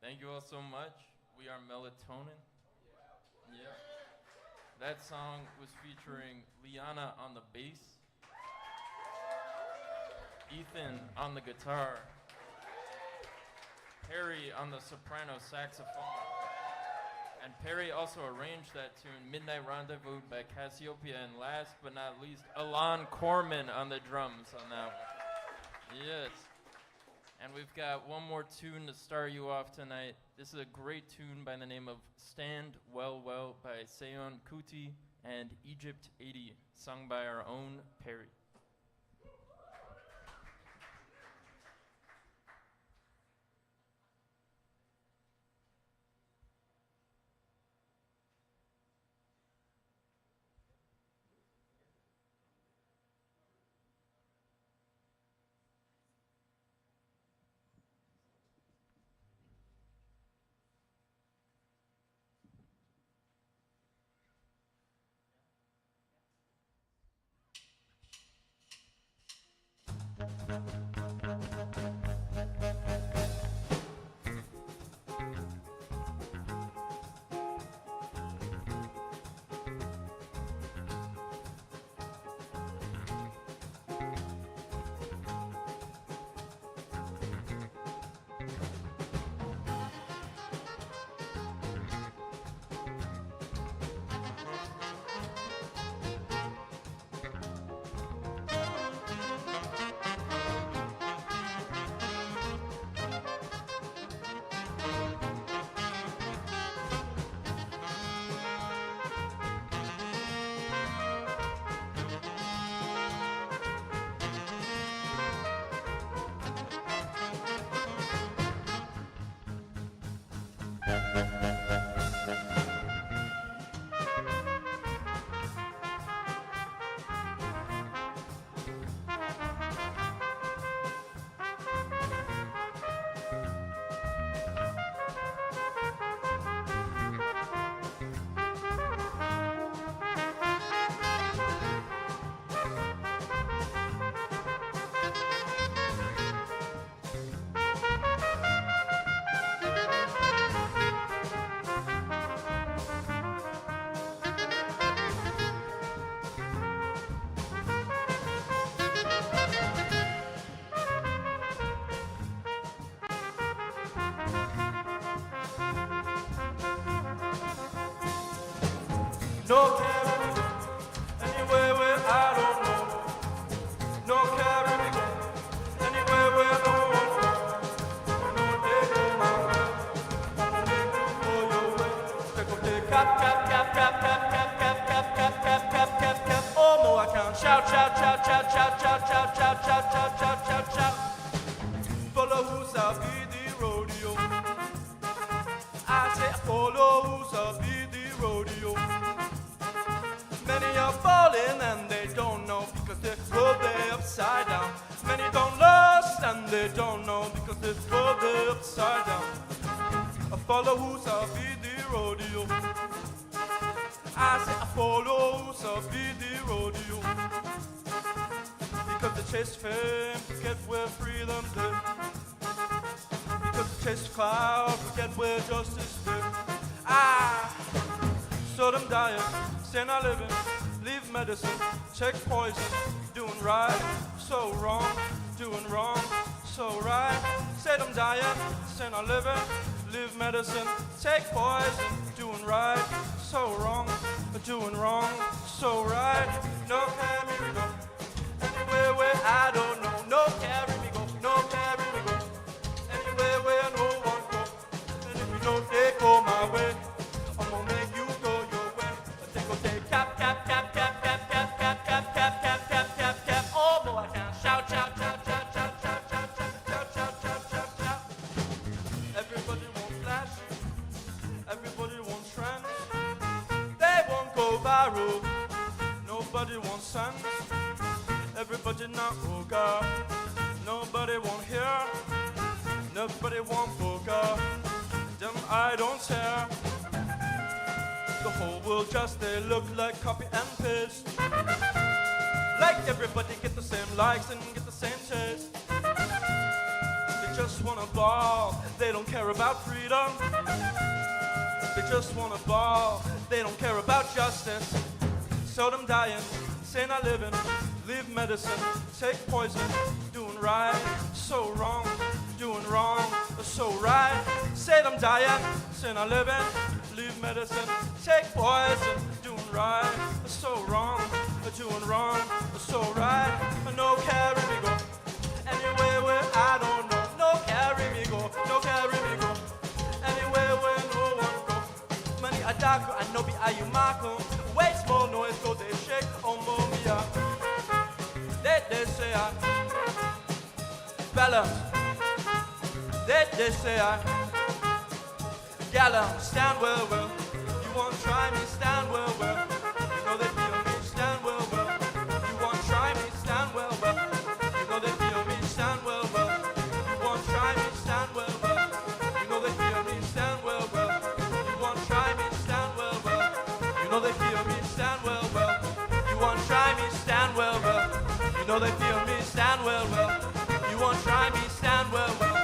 Thank you all so much. We are Melatonin. Yeah. That song was featuring Liana on the bass, Ethan on the guitar, Perry on the soprano saxophone, and Perry also arranged that tune, Midnight Rendezvous by Cassiopeia, and last but not least, Alon Corman on the drums on that one. Yes. And we've got one more tune to start you off tonight. This is a great tune by the name of Stand Well Well by Seyon Kuti and Egypt 80, sung by our own Perry. No carry me go anywhere where I don't know. No carry me go anywhere where no one knows. No take go my way, no go your way. Take up the cap, cap, cap, cap, cap, cap, cap, cap, cap, cap, cap, cap, cap. Oh no, I can't shout, shout, shout, shout, shout, shout, shout, shout, shout, shout, shout, shout, shout. Follow who's up in the rodeo. I say follow who's up in the rodeo. Many are falling and they don't know because they're totally upside down. Many don't lust and they don't know because they're totally upside down. I follow who's up in the rodeo. I say I follow who's up in the rodeo. Because they chase fame, forget where freedom lives. Because they chase cloud, forget where justice lives. So them dying, say not living, leave medicine, check poison, doing right, so wrong, doing wrong, so right. Say them dying, say not living, leave medicine, take poison, doing right, so wrong, doing wrong, so right. No carry me go anywhere where I don't know. No carry me go, no carry me go anywhere where no one go. And if you don't take go my way, I'm gonna make you go your way. Take go take cap, cap, cap, cap, cap, cap, cap, cap, cap, cap, cap, cap, cap. Oh boy, I can't shout, shout, shout, shout, shout, shout, shout, shout, shout, shout, shout, shout. Everybody wants flash, everybody wants trends. They won't go viral. Nobody wants sense. Everybody not hookah. Nobody won't hear. Nobody won't hookah. Them I don't care. The whole world just they look like copy and paste. Like everybody get the same likes and get the same taste. They just wanna ball. They don't care about freedom. They just wanna ball. They don't care about justice. So them dying, say not living, leave medicine, take poison, doing right, so wrong, doing wrong, so right. Say them dying, say not living, leave medicine, take poison, doing right, so wrong, doing wrong, so right. No carry me go anywhere where I don't know. No carry me go, no carry me go anywhere where no one go. Money a dark, I know be a you mark. Way small noise, go they shake on Momia. They say I balance. They say I gallant. Stand well, well. You won't try me, stand well, well. You know they feel me, stand well, well. You won't try me, stand well, well. You know they feel me, stand well, well. You won't try me, stand well, well. You know they feel me, stand well, well. You won't try me, stand well, well. You know they feel me, stand well, well. You won't try me, stand well, well. You know they feel me, stand well, well. You won't try me, stand well, well.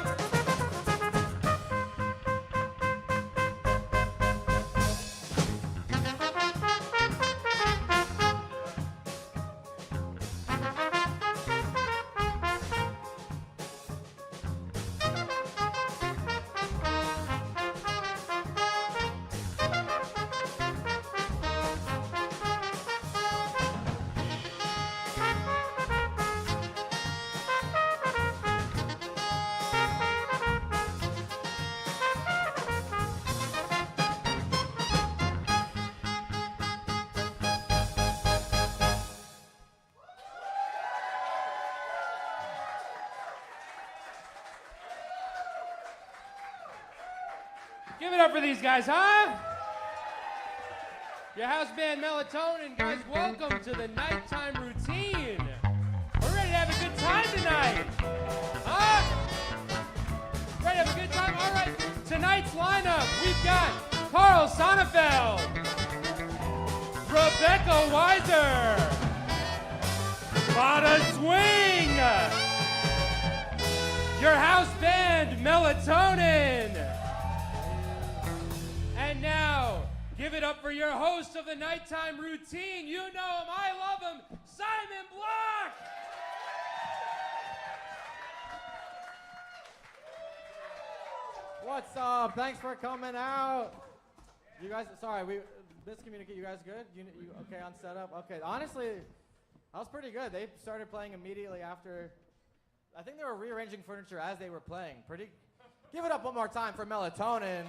Give it up for these guys, huh? Your house band Melatonin, guys, welcome to the nighttime routine. We're ready to have a good time tonight. Huh? Ready to have a good time? All right, tonight's lineup, we've got Carl Sonnefeld, Rebecca Weiser, Bada Swing, your house band Melatonin. And now, give it up for your host of the nighttime routine. You know him, I love him, Simon Bloch! What's up? Thanks for coming out. You guys, sorry, we miscommunicate. You guys good? You okay on setup? Okay, honestly, that was pretty good. They started playing immediately after. I think they were rearranging furniture as they were playing. Give it up one more time for Melatonin.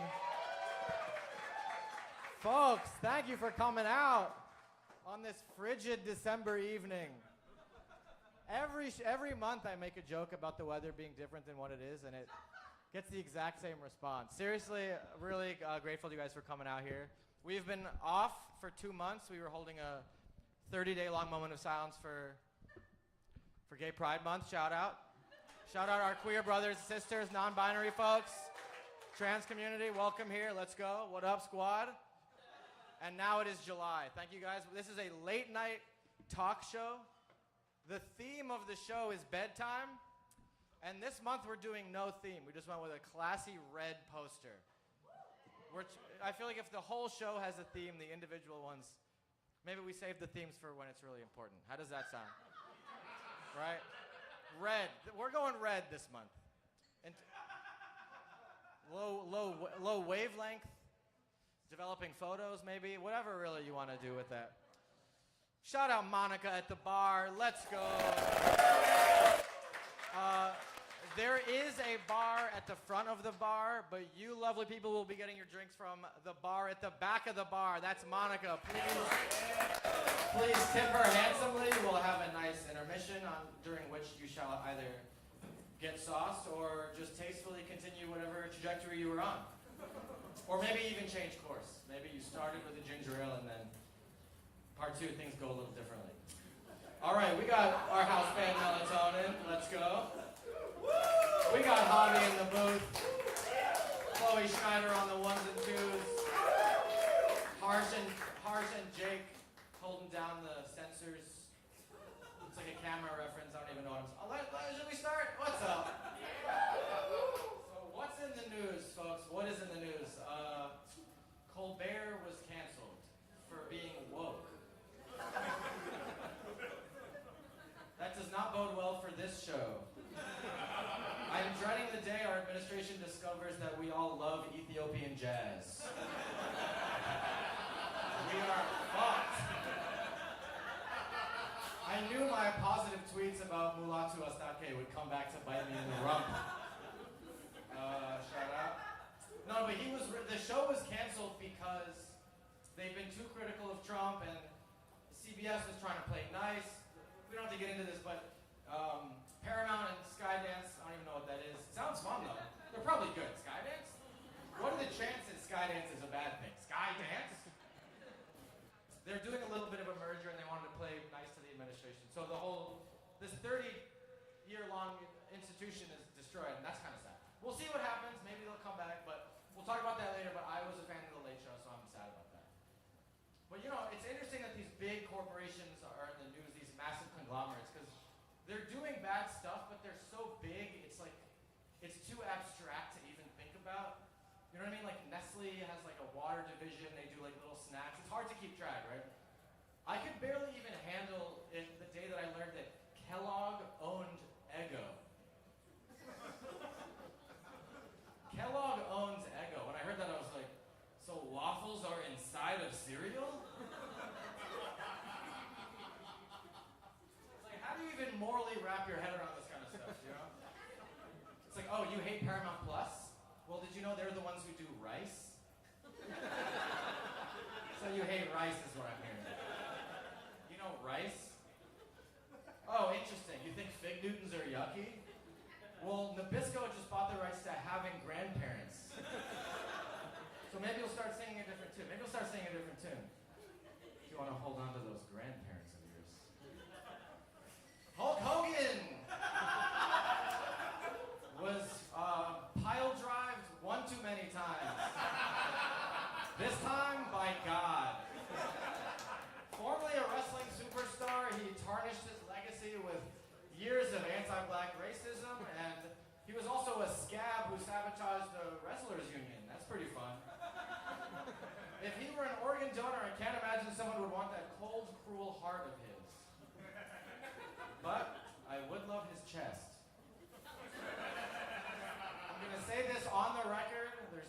Folks, thank you for coming out on this frigid December evening. Every month I make a joke about the weather being different than what it is, and it gets the exact same response. Seriously, really grateful to you guys for coming out here. We've been off for 2 months. We were holding a 30-day long moment of silence for Gay Pride Month. Shout out. Shout out our queer brothers, sisters, non-binary folks, trans community. Welcome here. Let's go. What up, squad? And now it is July. Thank you guys. This is a late night talk show. The theme of the show is bedtime. And this month we're doing no theme. We just went with a classy red poster. I feel like if the whole show has a theme, the individual ones, maybe we save the themes for when it's really important. How does that sound? Right? Red. We're going red this month. And low wavelength. Developing photos, maybe, whatever really you want to do with that. Shout out Monica at the bar. Let's go. There is a bar at the front of the bar, but you lovely people will be getting your drinks from the bar at the back of the bar. That's Monica. Please tip her handsomely. We'll have a nice intermission during which you shall either get sauced or just tastefully continue whatever trajectory you were on. Or maybe even change course. Maybe you started with a ginger ale and then part 2 things go a little differently. All right, we got our house band Melatonin. Let's go. We got Hobby in the booth. Chloe Schneider on the 1s and 2s. Harsh and Jake holding down the sensors. It's like a camera reference. I don't even know what I'm. Should we start? What's up? So what's in the news, folks? What is in the news? Colbert was canceled for being woke. That does not bode well for this show. I'm dreading the day our administration discovers that we all love Ethiopian jazz. We are fucked. I knew my positive tweets about Mulatu Astake would come back to bite me in the rump. Shout out. No, but the show was canceled because they've been too critical of Trump, and CBS was trying to play nice. We don't have to get into this, but Paramount and Skydance, I don't even know what that is. It sounds fun, though. They're probably good. Skydance? What are the chances Skydance is a bad thing? Skydance? They're doing a little bit of a merger, and they wanted to play nice to the administration. So this 30-year-long institution is destroyed, and that's kind of sad. We'll see what happens. Maybe they'll come back, but we'll talk about that later. But I was a fan of The Late Show, so I'm sad about that. But it's interesting that these big corporations are in the news, these massive conglomerates, because they're doing bad stuff, but they're so big, it's too abstract to even think about. You know what I mean? Like Nestle has like a water division, they do like little snacks. It's hard to keep track, right? I could barely even handle it the day that I learned that Kellogg owned Eggo. Kellogg owns Eggo. When I heard that, I was like, so waffles are inside of cereal? It's like, how do you even morally wrap your head around this kind of stuff, you know? It's like, oh, you hate Paramount Plus? Well, did you know they're the ones who do rice? So you hate rice is what I'm hearing. You know rice? Oh, interesting. You think fig Newtons are yucky? Well, Nabisco just bought the rights to having grandparents.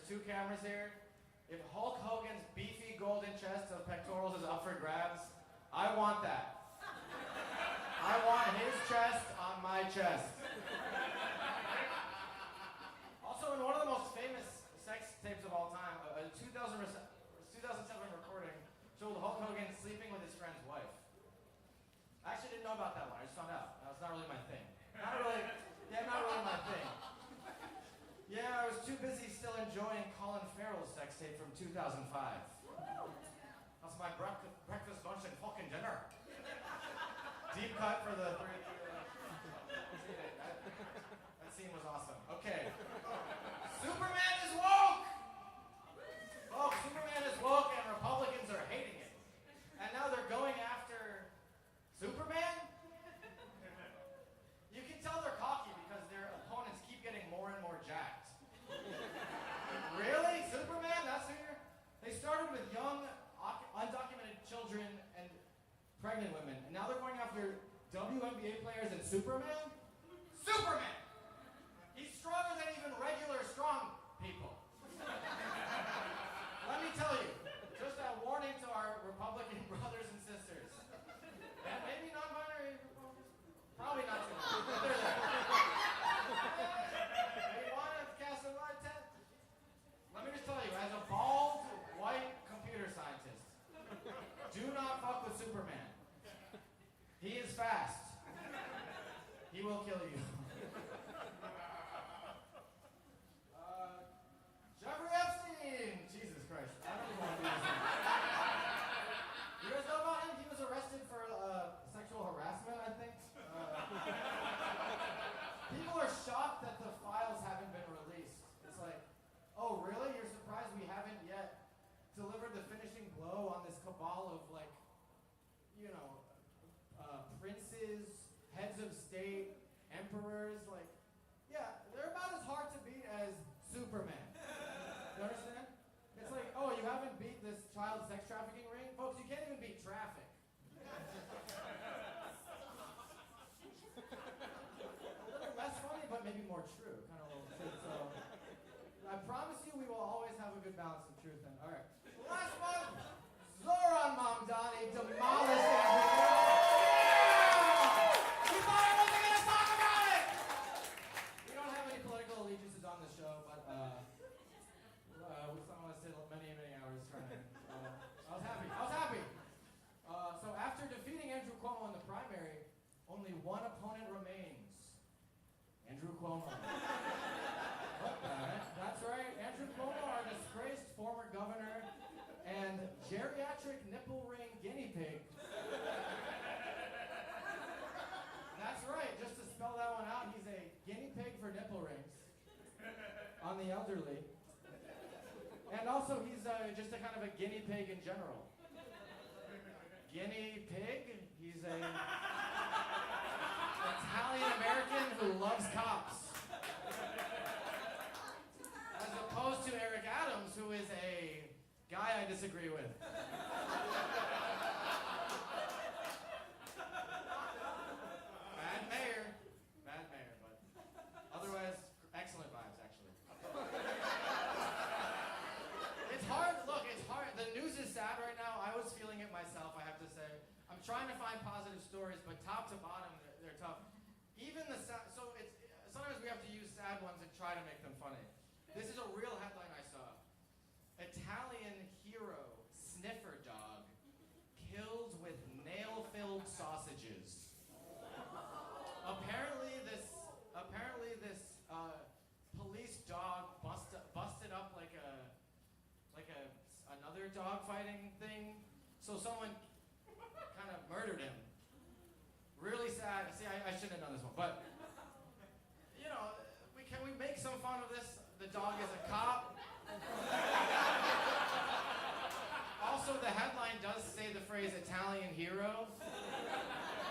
two cameras here. If Hulk Hogan's beefy golden chest of pectorals is up for grabs, I want that. I want his chest on my chest. Also, in one of the most famous sex tapes of all time, a 2007 recording showed Hulk Hogan sleeping with his friend's wife. I actually didn't know about that one. I just found out. That's not really my thing. Not really my thing. Yeah, I was too busy still enjoying Colin Farrell's sex tape from 2005. That's my breakfast, lunch, and fucking dinner. Deep cut for the three. That scene was awesome. Okay. Superman is woke! Folks, Superman is woke and Republicans are hating it. And now they're going after Superman? You can tell they're cocky because their opponents keep getting more and more jacked. Really? Superman? That's who you're... They started with young, undocumented children and pregnant women, and now they're going after WNBA players and Superman? Superman! He's stronger than even regular strong people. Let me tell you, just a warning to our Republican brothers and sisters. And maybe non-binary Republicans. Probably not too much. But they're there. They want to cast a light tent. Let me just tell you, as a bald, white computer scientist, do not fuck with Superman. He is fast. He will kill you. Jeffrey Epstein! Jesus Christ. I don't even want to do this. You guys know about him? He was arrested for sexual harassment, I think. People are shocked that the files haven't been released. It's like, oh, really? You're surprised we haven't yet delivered the finishing blow on this cabal of, like, you know, princes, heads of state, emperors, like, yeah, they're about as hard to beat as Superman. You understand? It's like, oh, you haven't beat this child sex trafficking ring? Folks, you can't even beat traffic. A little less funny, but maybe more true. Kind of a little shit. So, I promise you we will always have a good balance of truth. And all right. Last one, Zoran Mamdani demolished everything. You thought I wasn't going to talk about it! We don't have any political allegiances on the show, but we spent many, many hours trying to. I was happy. So after defeating Andrew Cuomo in the primary, only one opponent remains. Andrew Cuomo. What the heck? That's right. Andrew Cuomo, our disgraced former governor and geriatric nipple ring guinea pig. That's right. Just to spell that one out, he's a guinea pig for nipple rings on the elderly. And also, he's just a kind of a guinea pig in general. Guinea pig? He's a Italian-American who loves cops. As opposed to Eric Adams, who is a guy I disagree with. Bad mayor, but otherwise, excellent vibes, actually. It's hard. The news is sad right now. I was feeling it myself, I have to say. I'm trying to find positive stories, but top to bottom, they're tough. Even the sad, so it's sometimes we have to use sad ones and try to make them funny. This is a real headline I saw. Italian hero sniffer dog killed with nail-filled sausages. Apparently this police dog busted up like another dog fighting thing. So someone kind of murdered him. Really sad. See, I shouldn't have done this one, but you know, can we make some fun of this? The dog is a cop. Also, the headline does say the phrase Italian hero.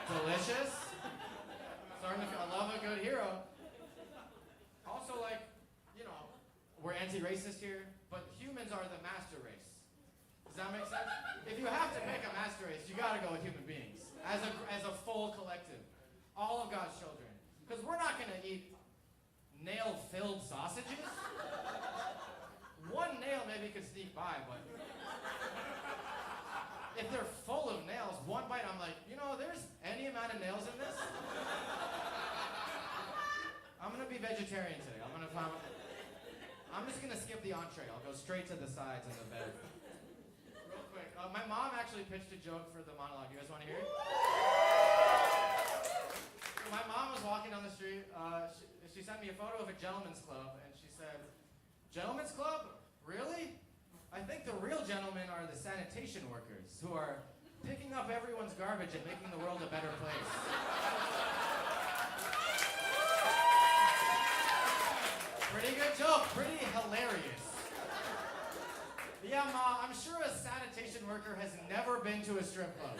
Delicious. I love a good hero. Also, like, you know, we're anti-racist here, but humans are the master race. Does that make sense? If you have to pick a master race, you gotta go with human beings. As a full collective. All of God's children. Because we're not gonna eat nail-filled sausages. maybe could sneak by, but if they're full of nails, one bite, I'm like, you know, there's any amount of nails in this. I'm gonna be vegetarian today. I'm just gonna skip the entree. I'll go straight to the sides and the bed. Real quick, my mom actually pitched a joke for the monologue. You guys want to hear it? My mom was walking down the street. She sent me a photo of a gentleman's club, and she said, "Gentlemen's club? Really? I think the real gentlemen are the sanitation workers who are picking up everyone's garbage and making the world a better place." Pretty good joke, pretty hilarious. Yeah, Ma, I'm sure a sanitation worker has never been to a strip club.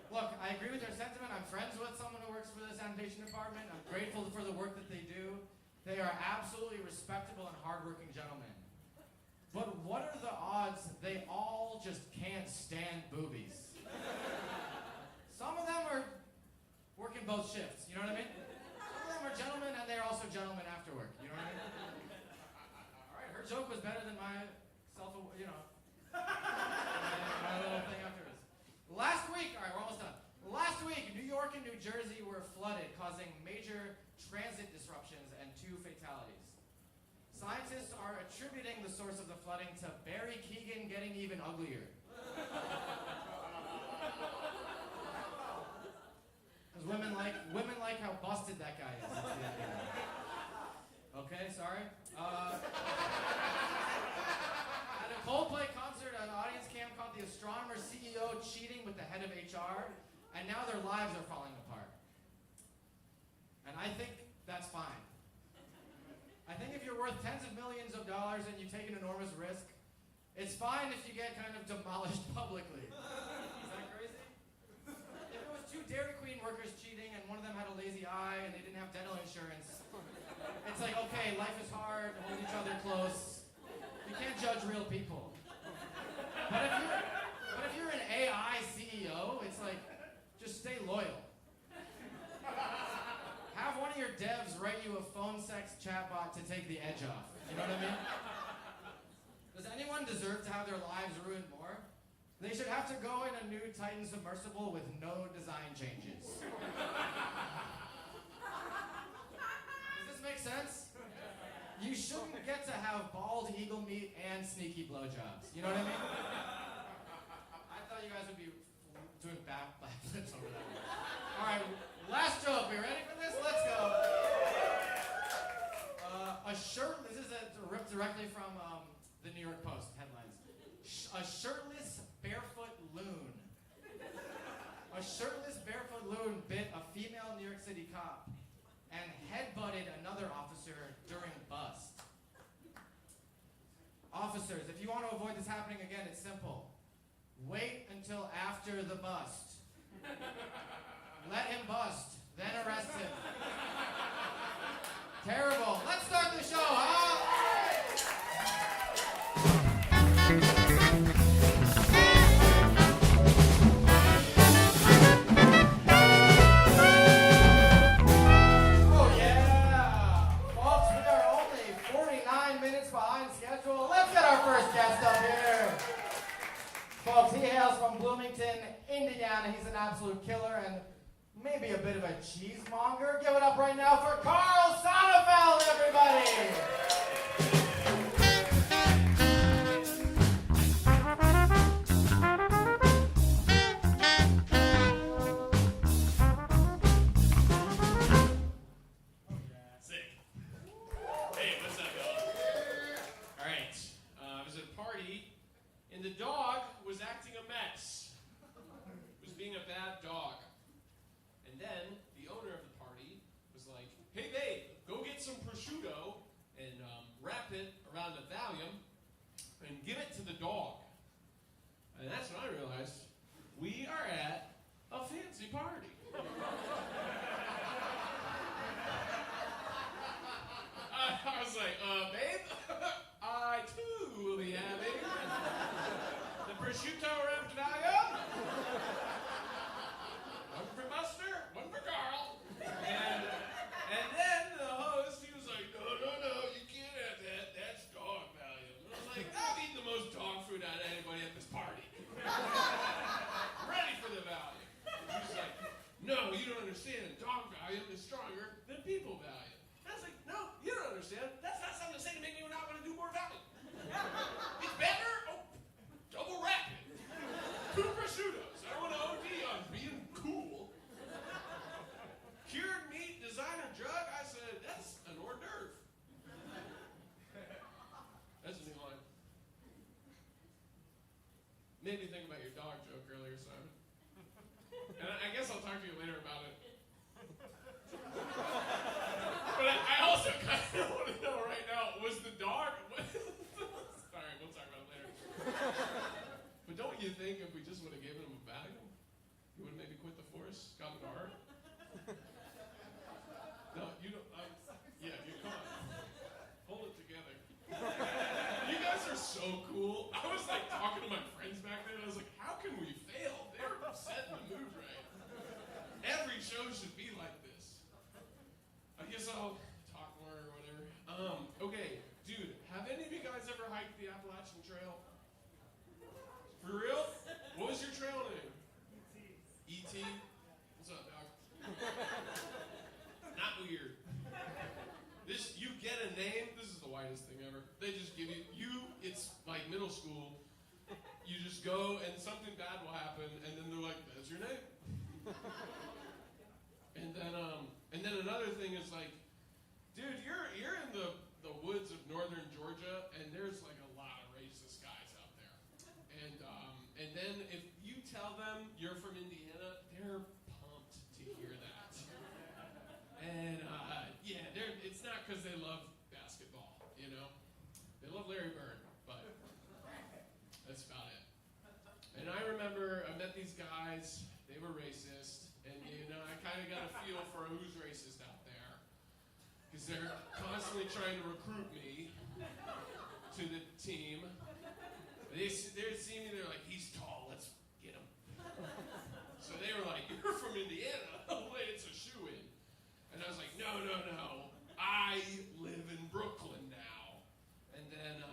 Look, I agree with their sentiment. I'm friends with someone who works for the sanitation department. I'm grateful for the work that they do. They are absolutely respectable and hardworking gentlemen. But what are the odds they all just can't stand boobies? Some of them are working both shifts, you know what I mean? Some of them are gentlemen and they're also gentlemen after work, you know what I mean? All right, her joke was better than my my little thing afterwards. Last week, all right, we're almost done. Last week, New York and New Jersey were flooded, causing major transit disruptions and 2 fatalities. Scientists are attributing the source of the flooding to Barry Keoghan getting even uglier. Because women like how busted that guy is. Okay, sorry. At a Coldplay concert, an audience cam caught the astronomer CEO cheating with the head of HR, and now their lives are falling apart. And I think that's fine. I think if you're worth tens of millions of dollars and you take an enormous risk, it's fine if you get kind of demolished publicly. Is that crazy? If it was 2 Dairy Queen workers cheating and one of them had a lazy eye and they didn't have dental insurance, it's like, okay, life is hard, hold each other close. You can't judge real people. But if you're an AI CEO, it's like, just stay loyal. Have one of your devs write you a phone sex chatbot to take the edge off. You know what I mean? Does anyone deserve to have their lives ruined more? They should have to go in a new Titan submersible with no design changes. Does this make sense? You shouldn't get to have bald eagle meat and sneaky blowjobs. You know what I mean? I thought you guys would be doing backflips over that one. All right, last joke. We ready for this? Let's go. This is ripped directly from the New York Post headlines. A shirtless barefoot loon. A shirtless barefoot loon bit a female New York City cop and headbutted another officer during bust. Officers, if you want to avoid this happening again, it's simple. Wait until after the bust. Let him bust, then arrest him. Terrible. Let's start the show, huh? Oh yeah! Folks, we are only 49 minutes behind schedule. Let's get our first guest up here. Folks, he hails from Bloomington, Indiana. He's an absolute killer and maybe a bit of a cheesemonger. Give it up right now for Carl Sonnefeld, everybody! Sick. Hey, what's up, y'all? All right. I was at a party, and the dog was acting a mess. Was being a bad dog. And then the owner of the party was like, "Hey, babe, go get understand. Dog value is stronger than people value. And I was like, no, you don't understand. That's not something to say to make me not want to do more value. It's better. Oh, double wrap it. 2 prosciuttos. I don't want to OD on being cool. Cured meat designer drug. I said, that's an hors d'oeuvre. That's a new line. Made me think about your dog joke earlier, Simon. And I guess I'll talk to you later about it. But I also kind of want to know right now, was the dog... Alright, we'll talk about it later. But don't you think if we just would have given him a Valium, he would have maybe quit the force, got the art? No, you don't... yeah, you come on. Hold it together. You guys are so cool. I was like talking to my friends back there, and I was like, how can we fail? They were setting the mood right. Every show should be like this. I guess I'll talk more or whatever. Okay, dude, have any of you guys ever hiked the Appalachian Trail? For real? What was your trail name? E.T. What's up, dog? Not weird. You get a name, this is the whitest thing ever. They just give you, it's like middle school. You just go and something bad will happen, and then they're like, that's your name. And then another thing is like, dude, you're in the woods of northern Georgia, and there's like a lot of racist guys out there. And then if you tell them you're from Indiana, they're pumped to hear that. And yeah, it's not because they love basketball, you know? They love Larry Bird, but that's about it. And I remember I met these guys, they were racist, and you know, I kind of got a feel for who's racist out there. Because they're constantly trying to recruit me to the team. They see me, they're like, he's tall, let's get him. So they were like, you're from Indiana, it's a shoo-in. And I was like, no, I live in Brooklyn now. And then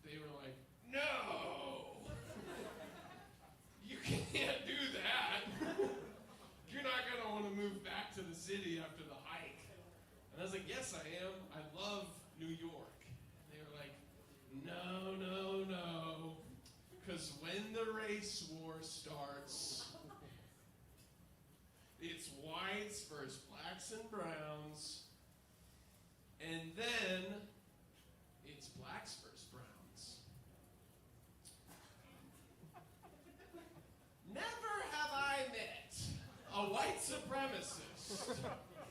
they were like, no, you can't do that. You're not going to want to move back to the city after the hike. And I was like, yes, I am. I love New York. And they were like, no. Because when the race war starts, it's whites versus blacks and browns. And then it's blacks versus browns. Never have I met a white supremacist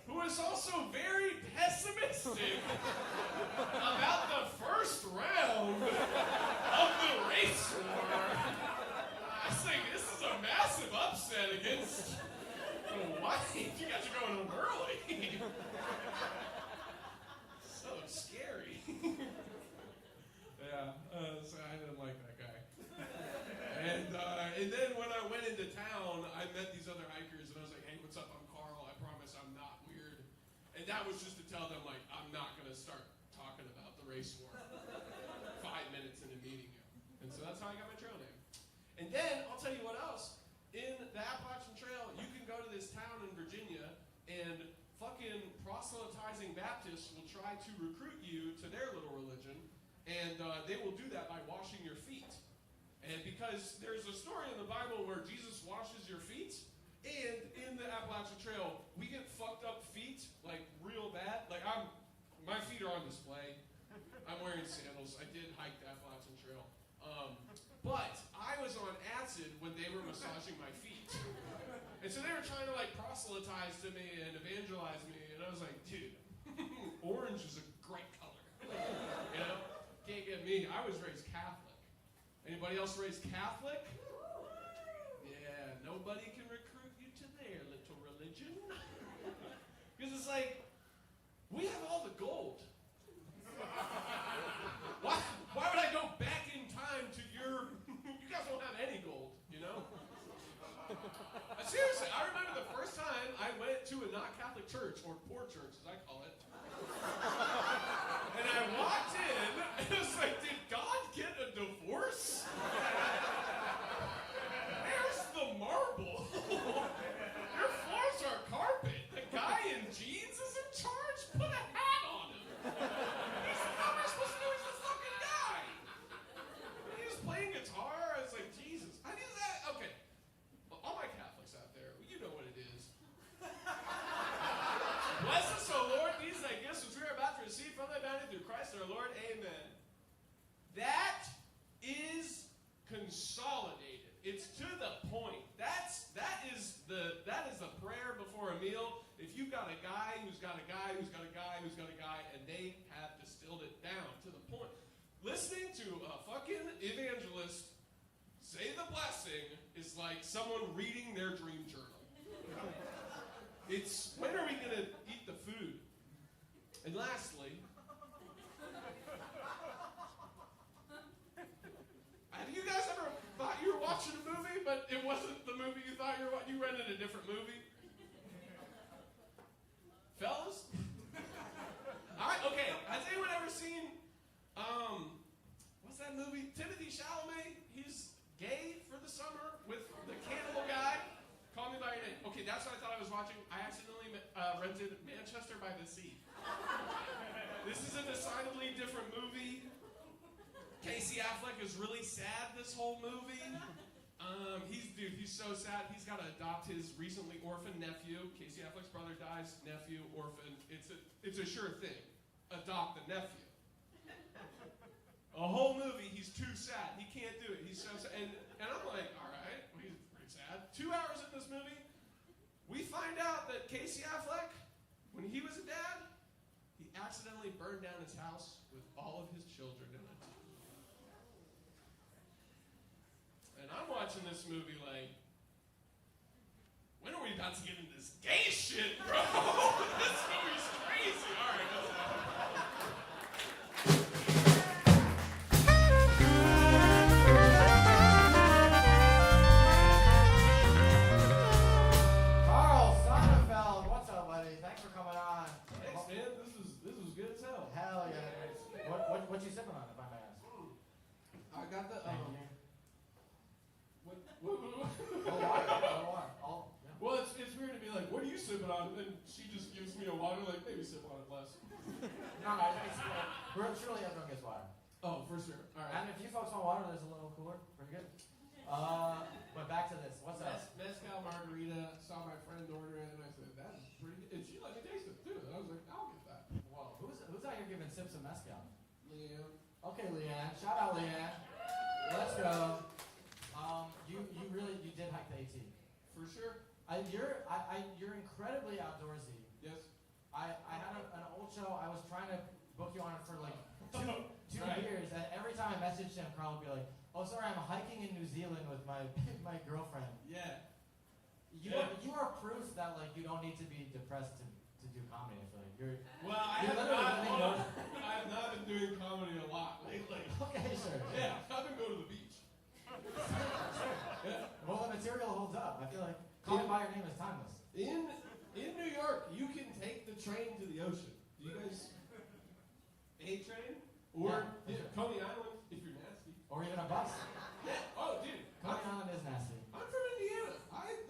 who is also very pessimistic about the first round of the race war. I was like, this is a massive upset against the white. You guys are going home early. So scary. Yeah, so I didn't like that guy. And then when I went into town, I met these other hikers, and I was like, hey, what's up? I'm Carl. I promise I'm not weird. And that was just to tell them, like, I'm not going to start talking about the race war 5 minutes into meeting you. And so that's how I got my trail name. And then, I'll tell you what else. In the Appalachian Trail, you can go to this town in Virginia, and fucking proselytizing Baptists will try to recruit you to their little religion, and they will do that by washing your feet. And because there's a story in the Bible where Jesus washes your feet, and in the Appalachian Trail, we get fucked up feet, like real bad. Like my feet are on display. I'm wearing sandals. I did hike the Appalachian Trail. But I was on acid when they were massaging my feet. And so they were trying to like proselytize to me and evangelize me, and I was like, dude, orange is a great color. You know? Can't get me. I was raised Catholic. Anybody else raised Catholic? Yeah, nobody can recruit you to their little religion. Because it's like, we have all the gold. Why would I go back in time to your... You guys don't have any gold, you know? Seriously, I remember the first time I went to a not Catholic church, or poor church as I call it. And I walked in, and it was like, did God get a divorce? Where's the marble? Your floors are carpet. Bless us, O Lord, these thy gifts which we are about to receive from thy bounty through Christ our Lord. Amen. That is consolidated. It's to the point. That is the prayer before a meal. If you've got a guy who's got a guy who's got a guy who's got a guy, and they have distilled it down to the point. Listening to a fucking evangelist say the blessing is like someone reading their dream journal. It's, when are we going to eat the food? And lastly, have you guys ever thought you were watching a movie, but it wasn't the movie you thought you were watching? You rented a different movie? Fellas? Okay, has anyone ever seen, what's that movie? Timothy Chalamet? He's gay for the summer with the cannibal guy. Call Me By Your Name. Okay, that's what I thought I was watching. I accidentally rented Manchester by the Sea. This is a decidedly different movie. Casey Affleck is really sad this whole movie. He's so sad. He's got to adopt his recently orphaned nephew. Casey Affleck's brother dies, nephew, orphan. It's a sure thing. Adopt the nephew. A whole movie, he's too sad. He can't do it. He's so sad. And I'm like, all right, well, he's pretty sad. 2 hours in this movie, we find out that Casey Affleck, when he was a dad, he accidentally burned down his house with all of his children in it. And I'm watching this movie like, when are we about to get into this gay shit, bro? This movie's crazy. All right, let's go. Carl Sonnenfeld, what's up, buddy? Thanks for coming on. Thanks, man. This was good as hell. Hell yeah. What you sipping on, if I may ask? I got the Well, it's weird to be like, what are you sipping on? And then she just gives me a water, like, maybe sip on it less. We're surely everyone gets water. Oh, for sure. All right. And if you folks want water, there's a little cooler. Pretty good. But back to this. What's up? Mezcal margarita. Saw my friend order it, and I said, that's pretty good. And she let me taste it, too. And I was like, I'll get that. Whoa. Who's out here giving sips of mezcal? Liam. Okay, Leanne. Shout out, Leanne. Let's go. You did hike the AT. For sure. You're incredibly outdoorsy. Yes. I had an old show. I was trying to book you on it for like two Right. years, and every time I messaged him, Carl would be like, "Oh, sorry, I'm hiking in New Zealand with my girlfriend." Yeah. You are proof that like you don't need to be depressed to do comedy. I feel like you're. Well, I You're have not been doing comedy a lot lately. Okay, sure. Yeah, I've been going to the beach. Yeah. Well, the material holds up. I feel like Call Me By Your Name is timeless. In New York, you can take the train to the ocean. Do you guys A train? Or Coney Island if you're nasty. Or even a bus. Yeah. Oh, dude. Coney Island is nasty. I'm from Indiana.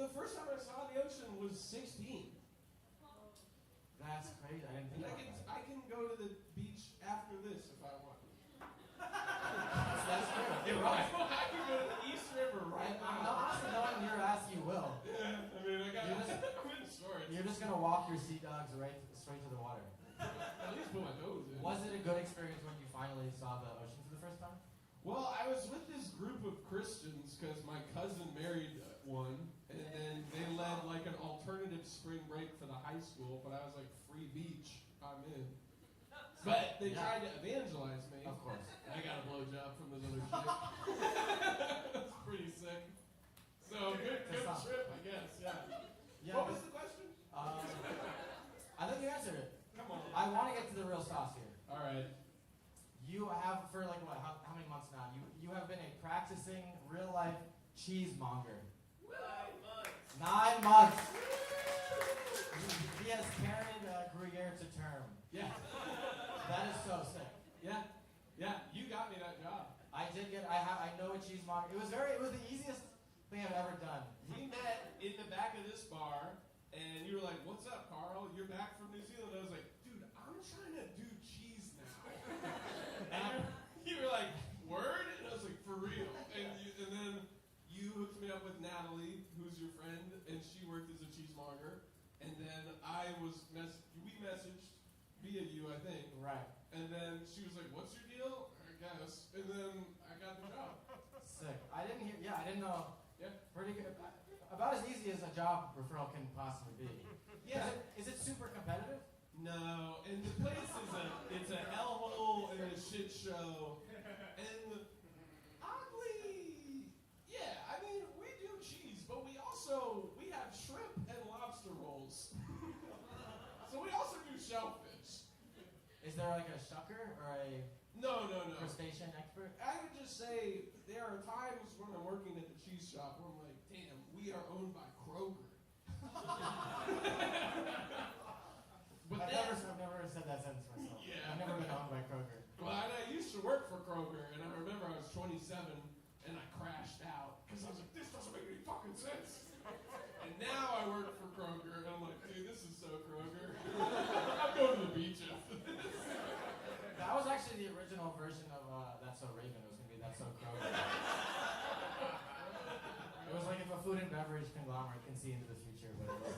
The first time I saw the ocean was 16. That's crazy. I didn't think And about that. I can go to the beach after this if I want. That's true. If I can go to the East River right I'm now. honestly knowing your ass, you will. Yeah, I mean, I'm in storage. You're just gonna walk your sea dogs straight to the water. At least put my nose in. Was it a good experience when you finally saw the ocean for the first time? Well, I was with this group of Christians because my cousin married one, and then they led like an alternative spring break for the high school, but I was like, free beach, I'm in. But they tried to evangelize me. Of course. I got a blowjob from this other chick. That's pretty sick. So, good trip, I guess, yeah. What was the question? I think you answered it. Come on. I want to get to the real sauce here. All right. You have, for like what, how many months now? You have been a practicing real-life cheesemonger. 9 months. He has carried Gruyere to term. Yeah. That is so sick. Yeah. You got me that job. I know a cheesemonger. It was the easiest thing I've ever done. We met in the back of this bar, and you were like, "What's up, Carl? You're back from New Zealand." I was like, "Dude, I'm trying to do cheese now." And you were like, "Word?" And I was like, "For real." And then you hooked me up with Natalie, who's your friend, and she worked as a cheesemonger. And then I we messaged via you, I think. Right. And then she was like, "What's your deal?" I guess. And then I got the job. Sick. I didn't know. Yeah. Pretty good. About as easy as a job referral can possibly be. Yeah. Is it super competitive? No, and the place it's a hellhole and a shit show. And oddly, yeah, I mean, we do cheese, but we have shrimp and lobster rolls. So we also do shellfish. Is there like a shucker or a No. crustacean expert? I would just say there are times when I'm working at the cheese shop where I'm like, damn, we are owned by Kroger. But I've never said that sentence myself. Yeah. I've never been owned by Kroger. Well, and I used to work for Kroger, and I remember I was 27, and I crashed out, because I was like, this doesn't make any fucking sense. And now I work for Kroger, and I'm like, dude, this is so Kroger. I'm going to the beach after this. That was actually the original version of That's So Raven. It was going to be That's So Kroger. It was like if a food and beverage conglomerate can see into the future, but it was...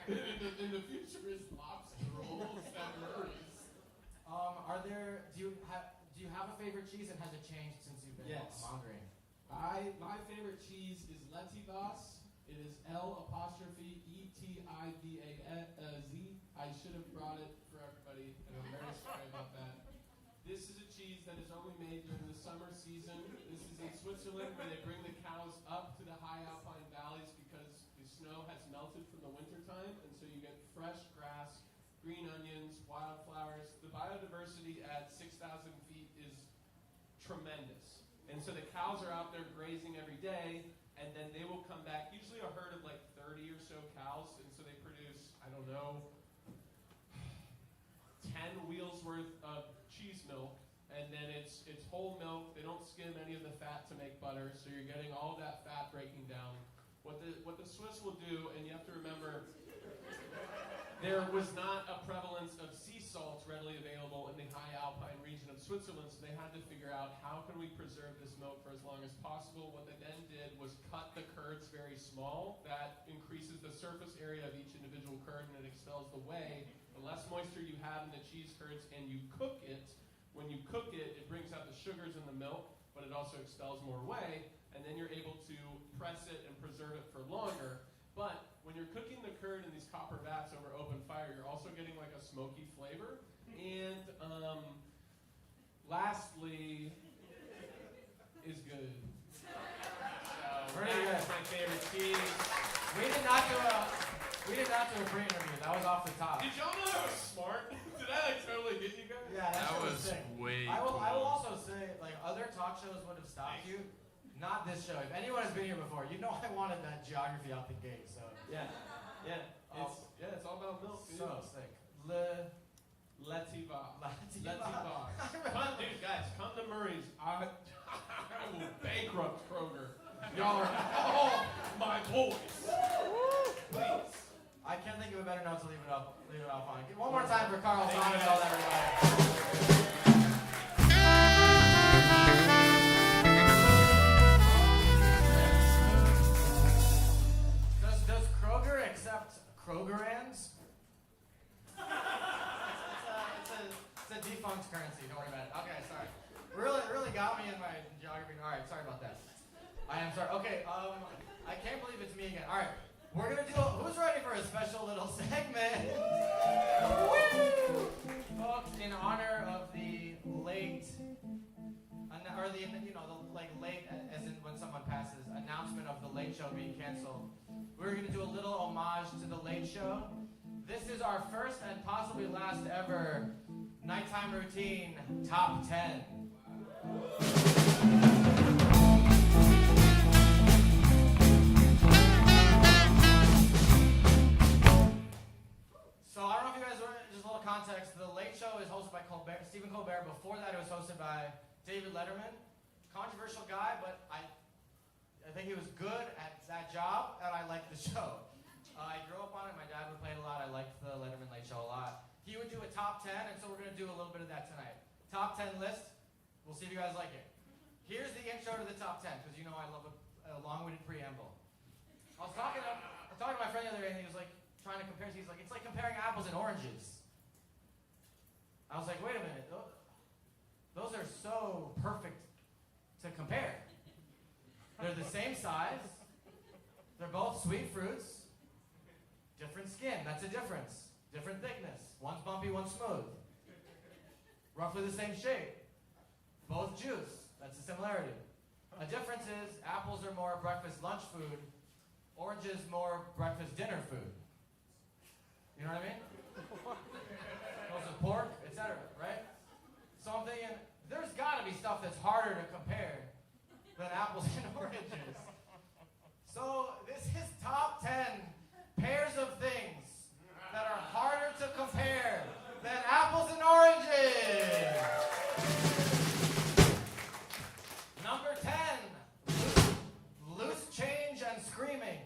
In the future is lobster rolls at Murray's. Do you have a favorite cheese, and has it changed since you've been mongering? My favorite cheese is Letivas. It is L'Etivaz. I should have brought it for everybody, and I'm very sorry about that. This is a cheese that is only made during the summer season. This is in Switzerland, where they bring the cows up to the high alpine valleys because the snow has melted from the winter time, and so you get fresh grass, green onions, wildflowers. The biodiversity at 6,000 feet is tremendous. And so the cows are out there grazing every day, and then they will come back, usually a herd of like 30 or so cows, and so they produce, I don't know, 10 wheels worth of cheese milk, and then it's whole milk. They don't skim any of the fat to make butter, so you're getting all that fat breaking down. What the Swiss will do, and you have to remember, there was not a prevalence of sea salts readily available in the high alpine region of Switzerland, so they had to figure out how can we preserve this milk for as long as possible. What they then did was cut the curds very small. That increases the surface area of each individual curd, and it expels the whey. The less moisture you have in the cheese curds, and you cook it, when you cook it, it brings out the sugars in the milk, but it also expels more whey, and then you're able to press it and preserve it for longer. But when you're cooking the curd in these copper vats over open fire, you're also getting like a smoky flavor. And lastly, is good. So Pretty good. that's my favorite cheese. We did not do a pre-interview. That was off the top. Did y'all know I was smart? Did I like totally get you guys? Yeah, that shit was sick. way I will cool. also say, like, other talk shows would have stopped you. Not this show. If anyone has been here before, you know I wanted that geography out the gate. So Yeah. It's all about milk. Dude. so sick. Letivas. Letivas. Come, dude, guys, come to Murray's. I will bankrupt Kroger. Y'all are all my boys. Please. I can't think of a better note to leave it off on. One more time for Carl Sonnenfeld, everybody. Does Kroger accept Krogerans? It's a defunct currency. Don't worry about it. Okay, sorry. Really got me in my geography. All right, sorry about that. I am sorry. Okay, I can't believe it's me again. All right, we're gonna do. Who's ready for a special little segment? Woo! Folks, in honor of the late, or the late, as in when someone passes, announcement of the Late Show being canceled. We're gonna do a little homage to the Late Show. This is our first and possibly last ever nighttime routine top 10. So I don't know if you guys were, just a little context. The Late Show is hosted by Stephen Colbert. Before that, it was hosted by David Letterman. Controversial guy, but I think he was good at that job, and I liked the show. I grew up on it. My dad would play it a lot. I liked the Letterman Late Show a lot. He would do a top 10, and so we're going to do a little bit of that tonight. Top 10 list. We'll see if you guys like it. Here's the intro to the top 10, because you know I love a long-winded preamble. I was talking to my friend the other day, and he was like, trying to compare. He's like, it's like comparing apples and oranges. I was like, wait a minute. Those are so perfect to compare. They're the same size. They're both sweet fruits. Different skin. That's a difference. Different thickness. One's bumpy, one's smooth. Roughly the same shape. Both juice. That's a similarity. A difference is apples are more breakfast, lunch food. Oranges more breakfast, dinner food. You know what I mean? Goes with pork, etc. Right? So I'm thinking, there's got to be stuff that's harder to compare than apples and oranges. So this is top 10 pairs of things that are harder to compare than apples and oranges. Number 10, loose change and screaming.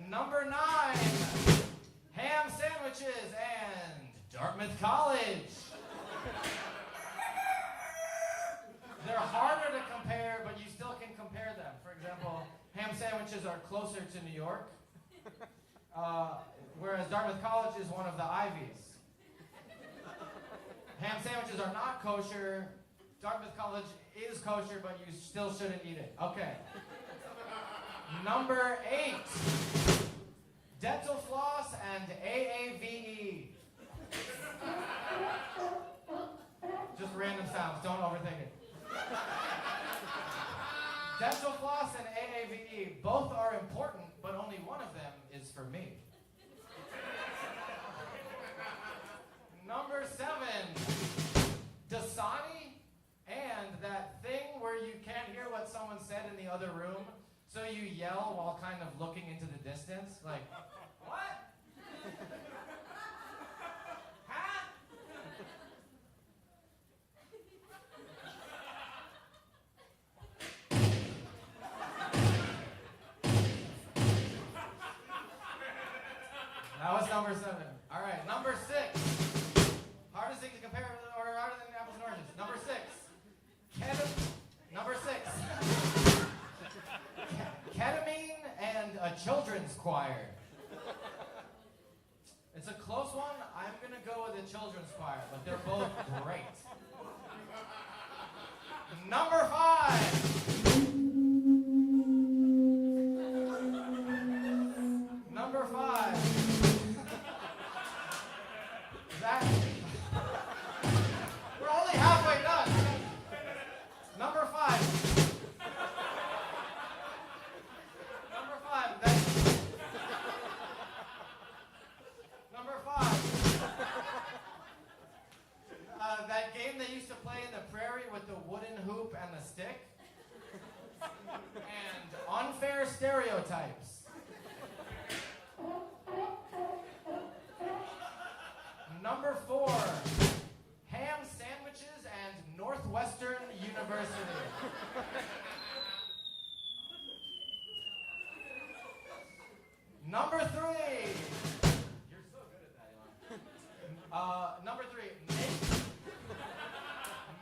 Number 9, ham sandwiches and Dartmouth College. They're harder to compare, but you still can compare them. For example, ham sandwiches are closer to New York, whereas Dartmouth College is one of the Ivies. Ham sandwiches are not kosher. Dartmouth College is kosher, but you still shouldn't eat it. Okay. Number 8, dental floss and AAVE. Just random sounds, don't overthink it. Dental floss and AAVE, both are important, but only one of them is for me. Number 7, Dasani and that thing where you can't hear what someone said in the other room, so you yell while kind of looking into the distance, like, what? Huh? That was number 7. All right, number 6. Hardest thing to compare, or harder than apples and oranges. Number 6. Number 6. Ketamine and a children's choir. It's a close one. I'm going to go with a children's choir, but they're both great. Number 5. Number 5. We're only halfway done. Number 5. Number 5. Number 5. That game they used to play in the prairie with the wooden hoop and the stick. And unfair stereotypes. Number 4, ham sandwiches and Northwestern University. Number 3. You're so good at that, Elon. Number 3,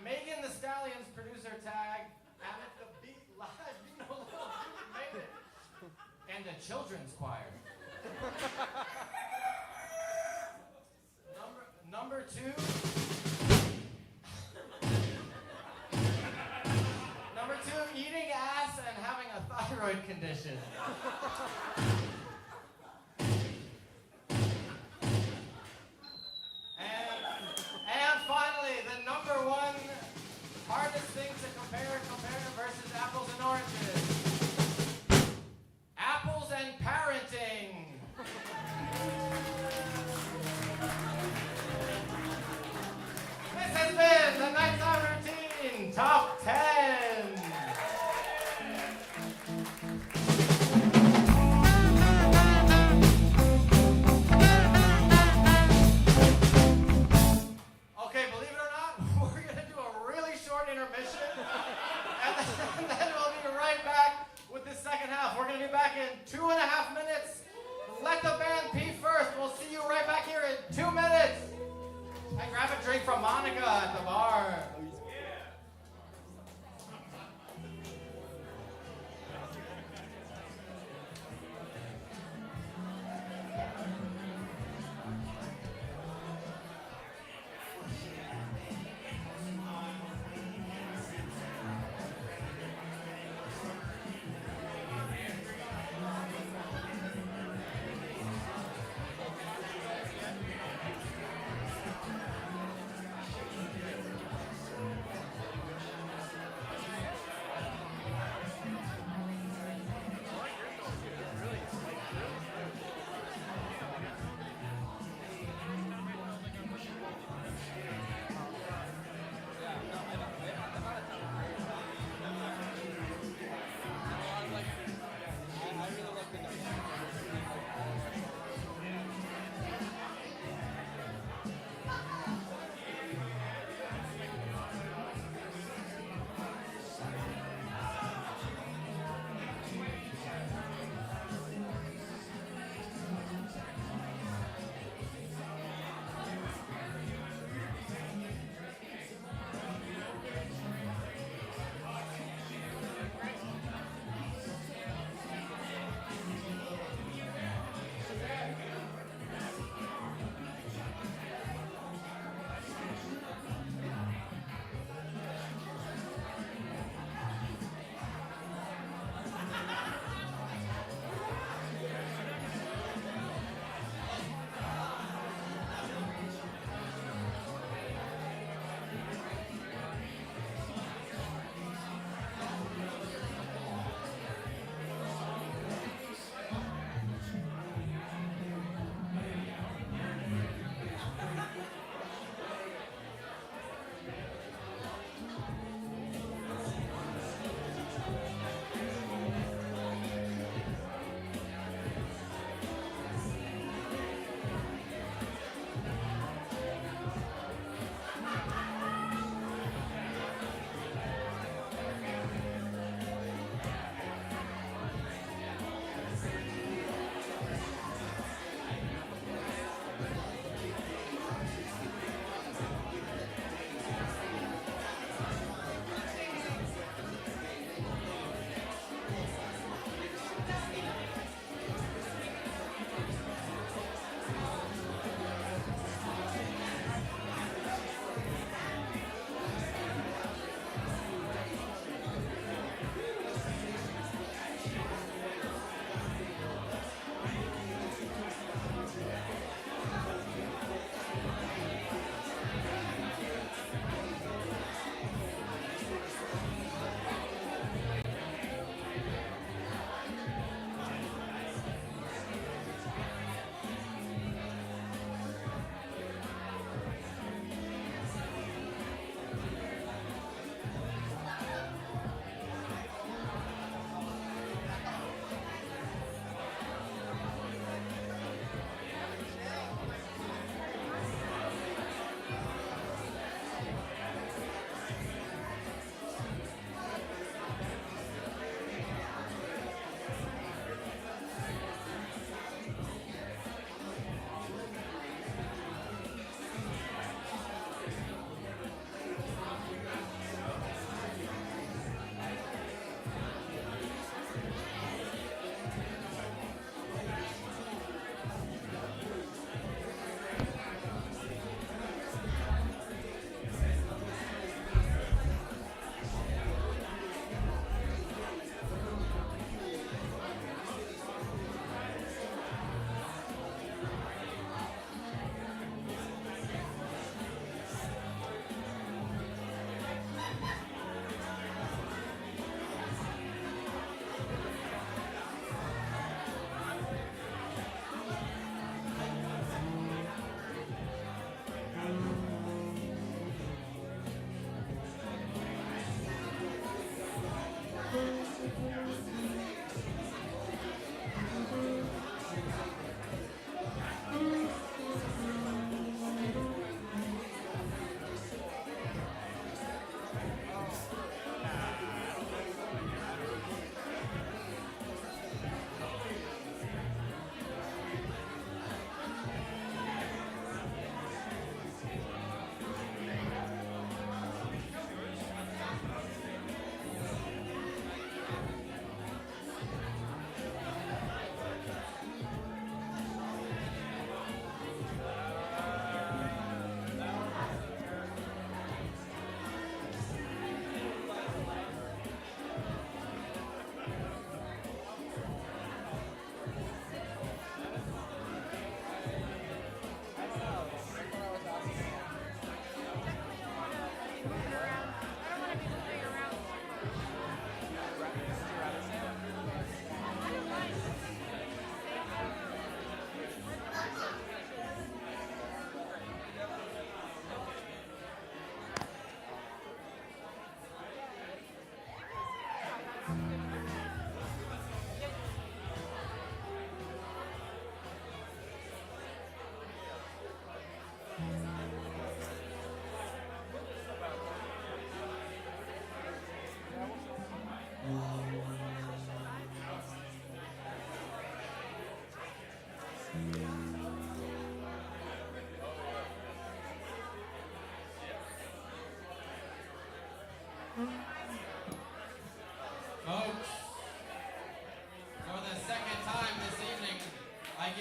Megan Thee Stallion's producer tag, and at the beat live, you know, made it. And a children's choir. Number 2. Number 2, eating ass and having a thyroid condition. And finally, the number 1 hardest thing to compare versus apples and oranges. Apples and parenting. This has been the Nighttime Routine Top 10.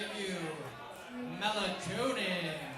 give you Melatonin.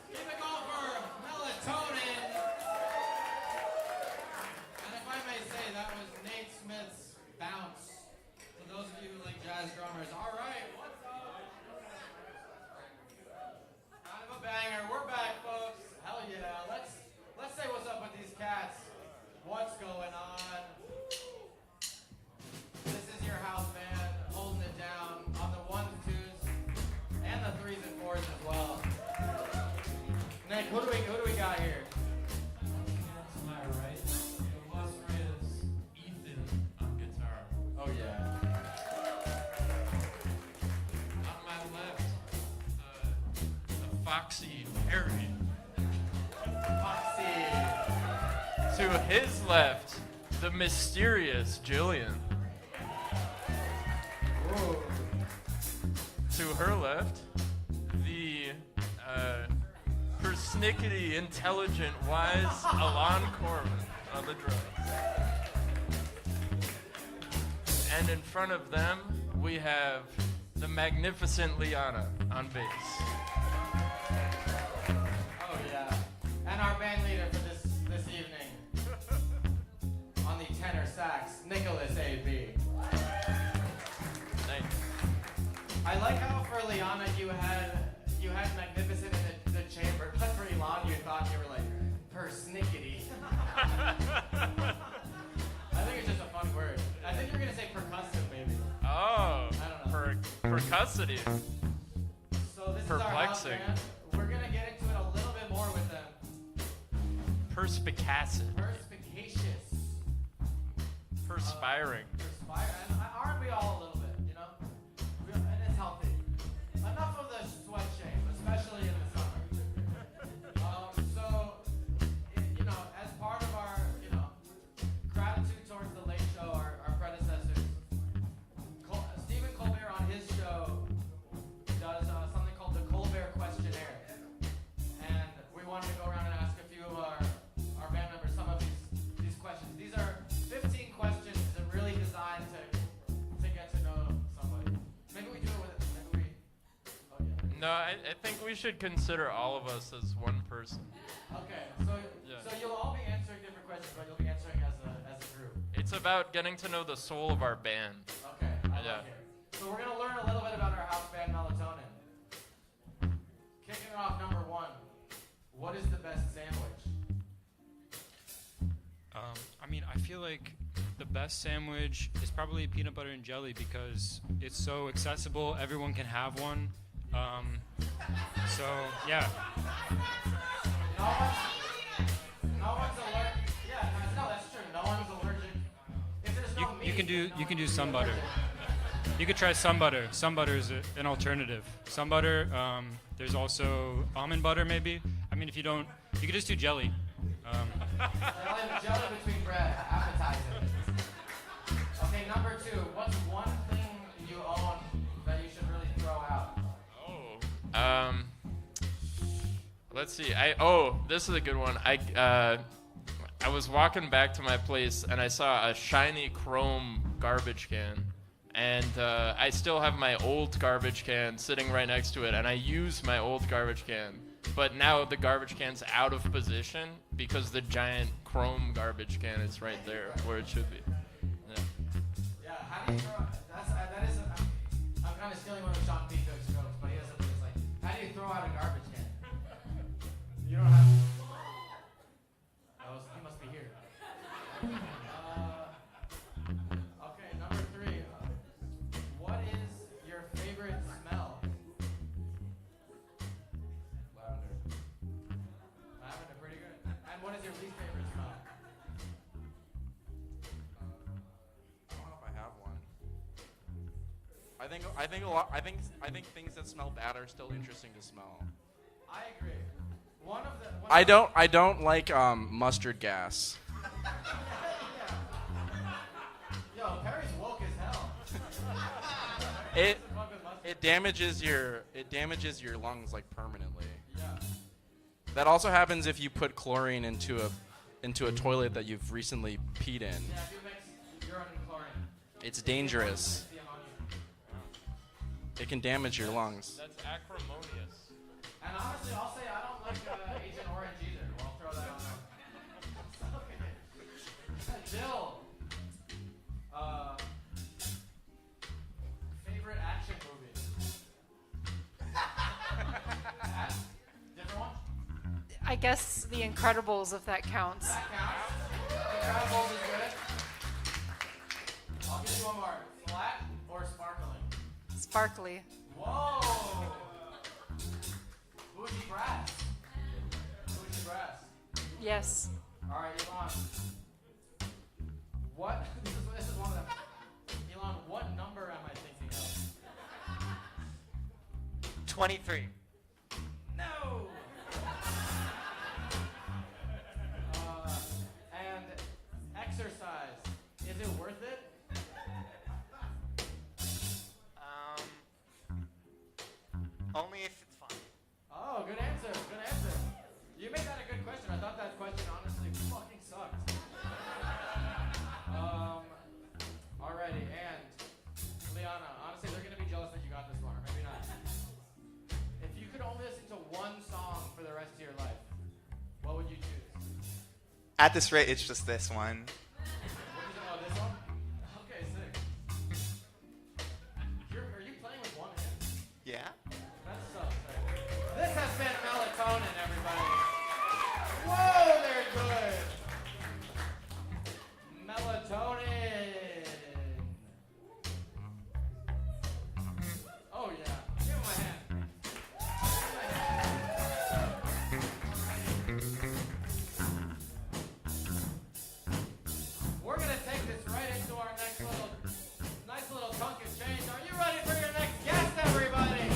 Keep it going for Melatonin. And if I may say, that was Nate Smith's Bounce. For those of you who like jazz drummers, all right, what's up? Kind of a banger. We're back, folks. Hell yeah. Let's say what's up with these cats. What's going on? This is your house band holding it down on the ones, twos, and the threes and fours as well. Nick, who do we got here? To my right, the illustrious Ethan on guitar. Oh yeah. On my left, the foxy Perry. Foxy. To his left, the mysterious Jillian. Ooh. To her left, the persnickety, intelligent, wise Alon Corman on the drums. And in front of them, we have the magnificent Liana on bass. Oh yeah. And our band leader for this evening on the tenor sax, Nicholas A.B. Thank you. I like how for Liana you had magnificent in the chamber, but for Elon you thought you were like persnickety. I think it's just a fun word. I think you're gonna say percussive maybe. Oh, I don't know. percussity. So this is our house Perplexing. band. We're gonna get into it a little bit more with them. Perspicacid. Perspicacious. Perspiring. Perspire. And aren't we all a little bit, you know? And it's healthy. Enough of the sweat shame, especially in the summer. You know, as part of our, you know, gratitude towards the Late Show, our predecessors, Stephen Colbert on his show does something called the Colbert Questionnaire. And we wanted to go around and ask a few of our band members some of these questions. These are 15 questions that are really designed to get to know somebody. Maybe we do it with oh yeah. No, I think we should consider all of us as one person. Okay, Yeah. so you'll all be answering different questions, but you'll be answering as a group. It's about getting to know the soul of our band. Okay, I Yeah. like it. So we're gonna learn a little bit about our house band Melatonin. Kicking off number one, what is the best sandwich? I mean, I feel like the best sandwich is probably peanut butter and jelly because it's so accessible. Everyone can have one. So, yeah. No one's allergic. Yeah, no, that's true. No one's allergic. If there's no meat, You can do sun butter. You could try sun butter. Sun butter is an alternative. Sun butter. There's also almond butter, maybe. I mean, if you don't, you could just do jelly. Jelly between bread, appetizing. Okay, number two. What's one thing you own that you should really throw out? Let's see. This is a good one. I was walking back to my place and I saw a shiny chrome garbage can, and I still have my old garbage can sitting right next to it, and I use my old garbage can, but now the garbage can's out of position because the giant chrome garbage can is right there where it should be. Yeah. Yeah, how do you throw? I'm kind of stealing one of Sean Pico's jokes, but he has something that's like, how do you throw out a garbage can? You don't have. He must be here. Okay, number three. What is your favorite smell? Lavender. Lavender, pretty good. And what is your least favorite smell? I don't know if I have one. I think things that smell bad are still interesting to smell. I agree. One of I don't like mustard gas. Yo, Perry's woke as hell. It damages your lungs like permanently. Yeah. That also happens if you put chlorine into a toilet that you've recently peed in. Yeah, if you mix urine and chlorine. It's dangerous. The ammonia. It can damage your lungs. That's acrimonious. And honestly, I'll say I don't like Agent Orange either. I'll throw that on there. Okay. Jill. Favorite action movie? Different one? I guess The Incredibles, if that counts. That counts. Incredibles is good. I'll give you one more. Flat or sparkling? Sparkly. Whoa! Bougie brass. Bougie brass. Yes. All right, Elon. What? This is one of them. Elon, what number am I thinking of? 23. No. And exercise. Is it worth it? Only if it's fun. Oh, good answer. Good answer. You made that a good question. I thought that question honestly fucking sucked. Alrighty, and Liana, honestly, they're gonna be jealous that you got this one, or maybe not. If you could only listen to one song for the rest of your life, what would you choose? At this rate, it's just this one. What is it? Oh, this one? Okay, sick. Are you playing with one hand? Yeah? That's so sick. This has been Melatonin, everybody. Whoa, they're good. Melatonin. Oh yeah, give him a hand. We're gonna take this right into our nice little chunk of change. Are you ready for your next guest, everybody?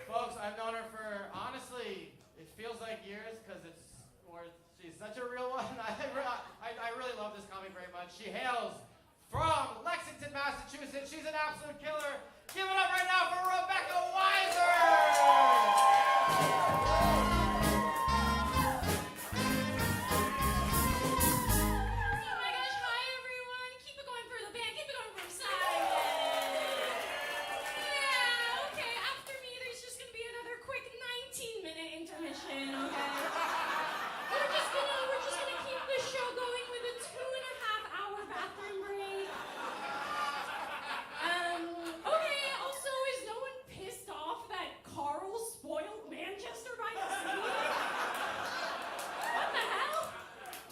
Folks, I've known her for, honestly, it feels like years because she's such a real one. I really love this comic very much. She hails from Lexington, Massachusetts. She's an absolute killer. Give it up right now for Rebecca Weiser! Oh my gosh, hi everyone. Keep it going for the band. Keep it going for Simon. Yeah, okay. After me, there's just going to be another quick 19-minute intermission, okay? We're just gonna keep the show going with a 2.5-hour bathroom break. Okay, also, is no one pissed off that Carl spoiled Manchester by the Sea? What the hell?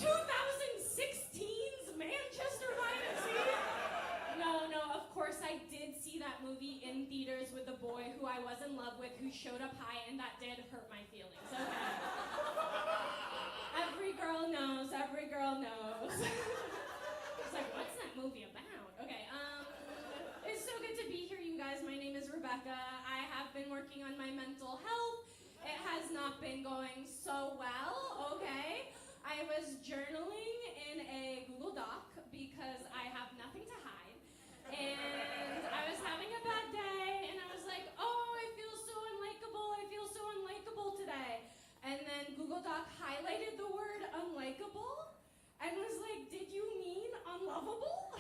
2016's Manchester by the Sea? No, of course I did see that movie in theaters with the boy who I was in love with who showed up high, and that did hurt my feelings, okay? Every girl knows. It's like, what's that movie about? Okay, it's so good to be here, you guys. My name is Rebecca. I have been working on my mental health. It has not been going so well, okay? I was journaling in a Google Doc because I have nothing to hide. And I was having a bad day, and I was like, oh, I feel so unlikable today. And then Google Doc highlighted the word unlikable and was like, did you mean unlovable?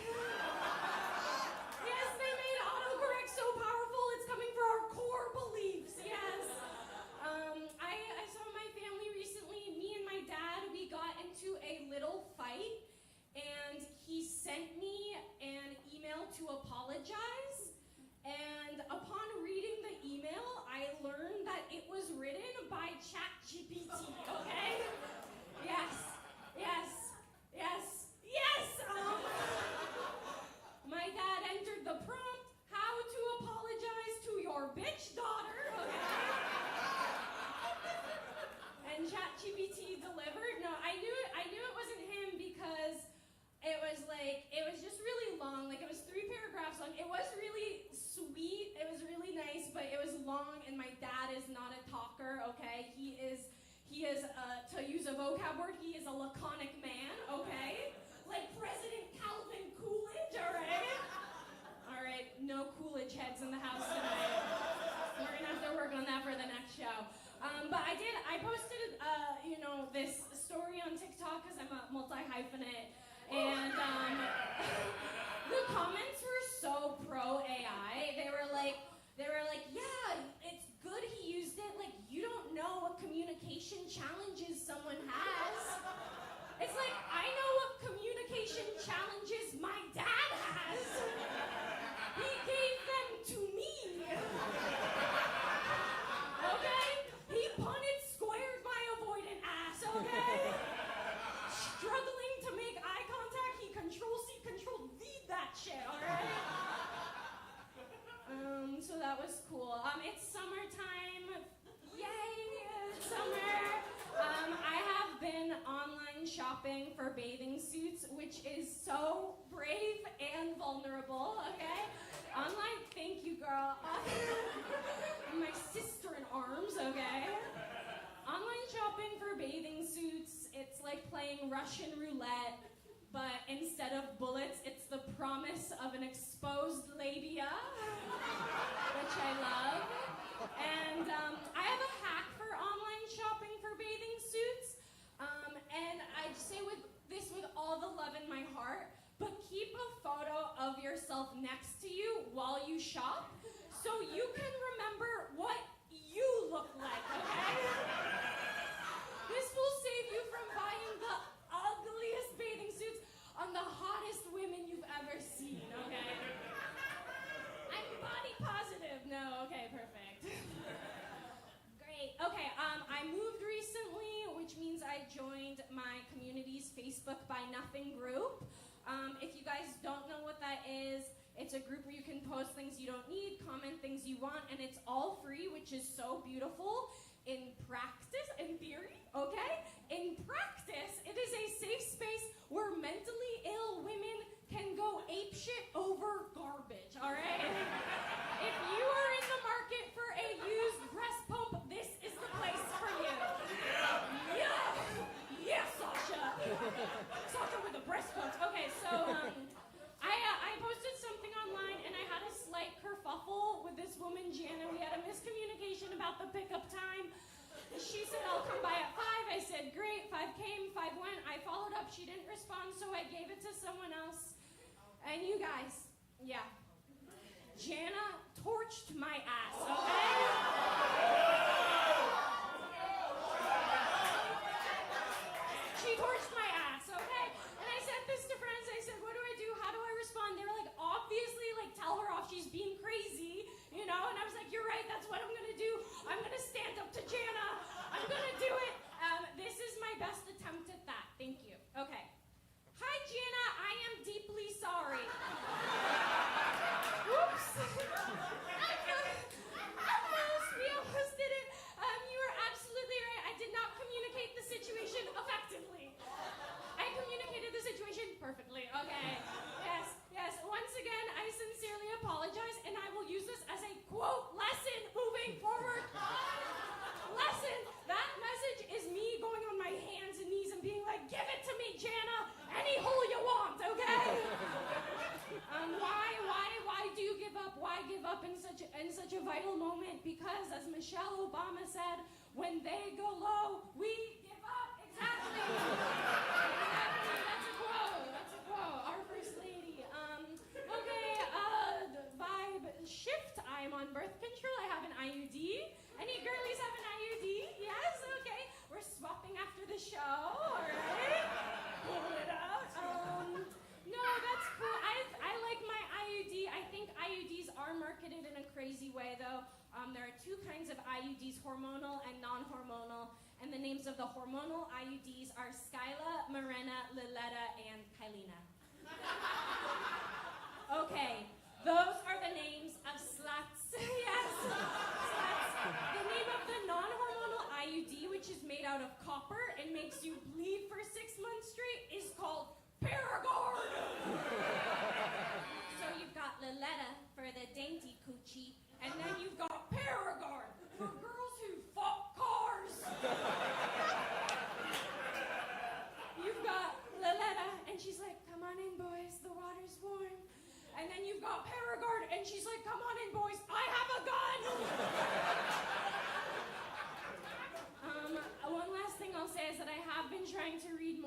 Yes, they made autocorrect so powerful, it's coming for our core beliefs, yes. I saw my family recently, me and my dad, we got into a little fight, and he sent me an email to apologize. And upon reading the email, I learned that it was written by ChatGPT, okay? Yes. My dad entered the prompt, how to apologize to your bitch daughter, okay? And ChatGPT delivered. No, I knew it wasn't him because it was just really long. Like, it was 3 paragraphs long. It was really sweet. It was really nice. but it was long, and my dad is not a talker, okay? He is, to use a vocab word, he is a laconic man, okay? Like President Calvin Coolidge, all right? All right, no Coolidge heads in the house tonight. We're gonna have to work on that for the next show. But I posted, this story on TikTok because I'm a multi-hyphenate, and the comments were so pro AI. They were like, yeah, it's good he used it. Like, you don't know what communication challenges someone has. It's like, I know what communication challenges my dad has. He gave them to me. Okay? He punted squared my avoidant ass, okay? Struggling to make eye contact, he Control-C, Control-V that shit, alright? So that was cool. It's summertime. Yay, it's summer. I have been online shopping for bathing suits, which is so brave and vulnerable, okay? Online, thank you, girl. My sister in arms, okay? Online shopping for bathing suits, it's like playing Russian roulette, but instead of bullets, it's the promise of an exposed labia, which I love. And I have a hack for online shopping for bathing suits, and I say this with all the love in my heart, but keep a photo of yourself next to you while you shop, so you can remember what you look like, okay? This will save you from buying the ugliest bathing suits on the hottest women you've ever seen, okay? I'm body positive. No, okay, perfect. Great. Okay, I moved recently, which means I joined my community's Facebook by Nothing group. If you guys don't know what that is, it's a group where you can post things you don't need, comment things you want, and it's all free, which is so beautiful. In practice, in theory, okay? In practice, it is a safe space where mentally ill women can go apeshit over garbage, all right? If you are in the market for a used breast pump, this is the place for you. Yeah, Sasha. Sasha with the breast pumps. Okay, so I posted something online, and I had a slight kerfuffle with this woman, Jana. We had a miscommunication about the pickup time. She said, I'll come by at 5. I said, great. 5 came, 5 went. I followed up. She didn't respond, so I gave it to someone else. And you guys, yeah. Jana torched my ass, okay? She torched my ass, okay? And I sent this to friends. I said, what do I do? How do I respond? They were like, obviously, like, tell her off. She's being crazy, you know? And I was like, you're right. That's what I'm going to do. I'm going to stand up to Jana. I'm going to do it. This is my best attempt at that. Thank you. Okay. Hi, Jana. I am deeply sorry. Oops. We almost did it. You were absolutely right. I did not communicate the situation effectively. I communicated the situation perfectly. Okay. Yes. Once again, I sincerely apologize, and I will use this as a quote lesson moving forward. Lesson. That message is me going on my hands and knees and being like, give it to me, Jana. Any hole you want, okay? Why do you give up? Why give up in such a vital moment? Because, as Michelle Obama said, when they go low, we give up. Exactly. That's a quote. Our first lady. Okay. Vibe shift. I'm on birth control. I have an IUD. Any girlies have an IUD? Yes. Okay. We're swapping after the show. All right. Pull it out. No, that's cool. I like my IUD. I think IUDs are marketed in a crazy way, though. There are 2 kinds of IUDs, hormonal and non-hormonal. And the names of the hormonal IUDs are Skyla, Mirena, Liletta, and Kylina. Okay, those are the names of sluts. Yes, sluts. The name of the non-hormonal IUD, which is made out of copper and makes you bleed for 6 months straight, is called Paragard. So you've got Liletta for the dainty coochie, and then you've got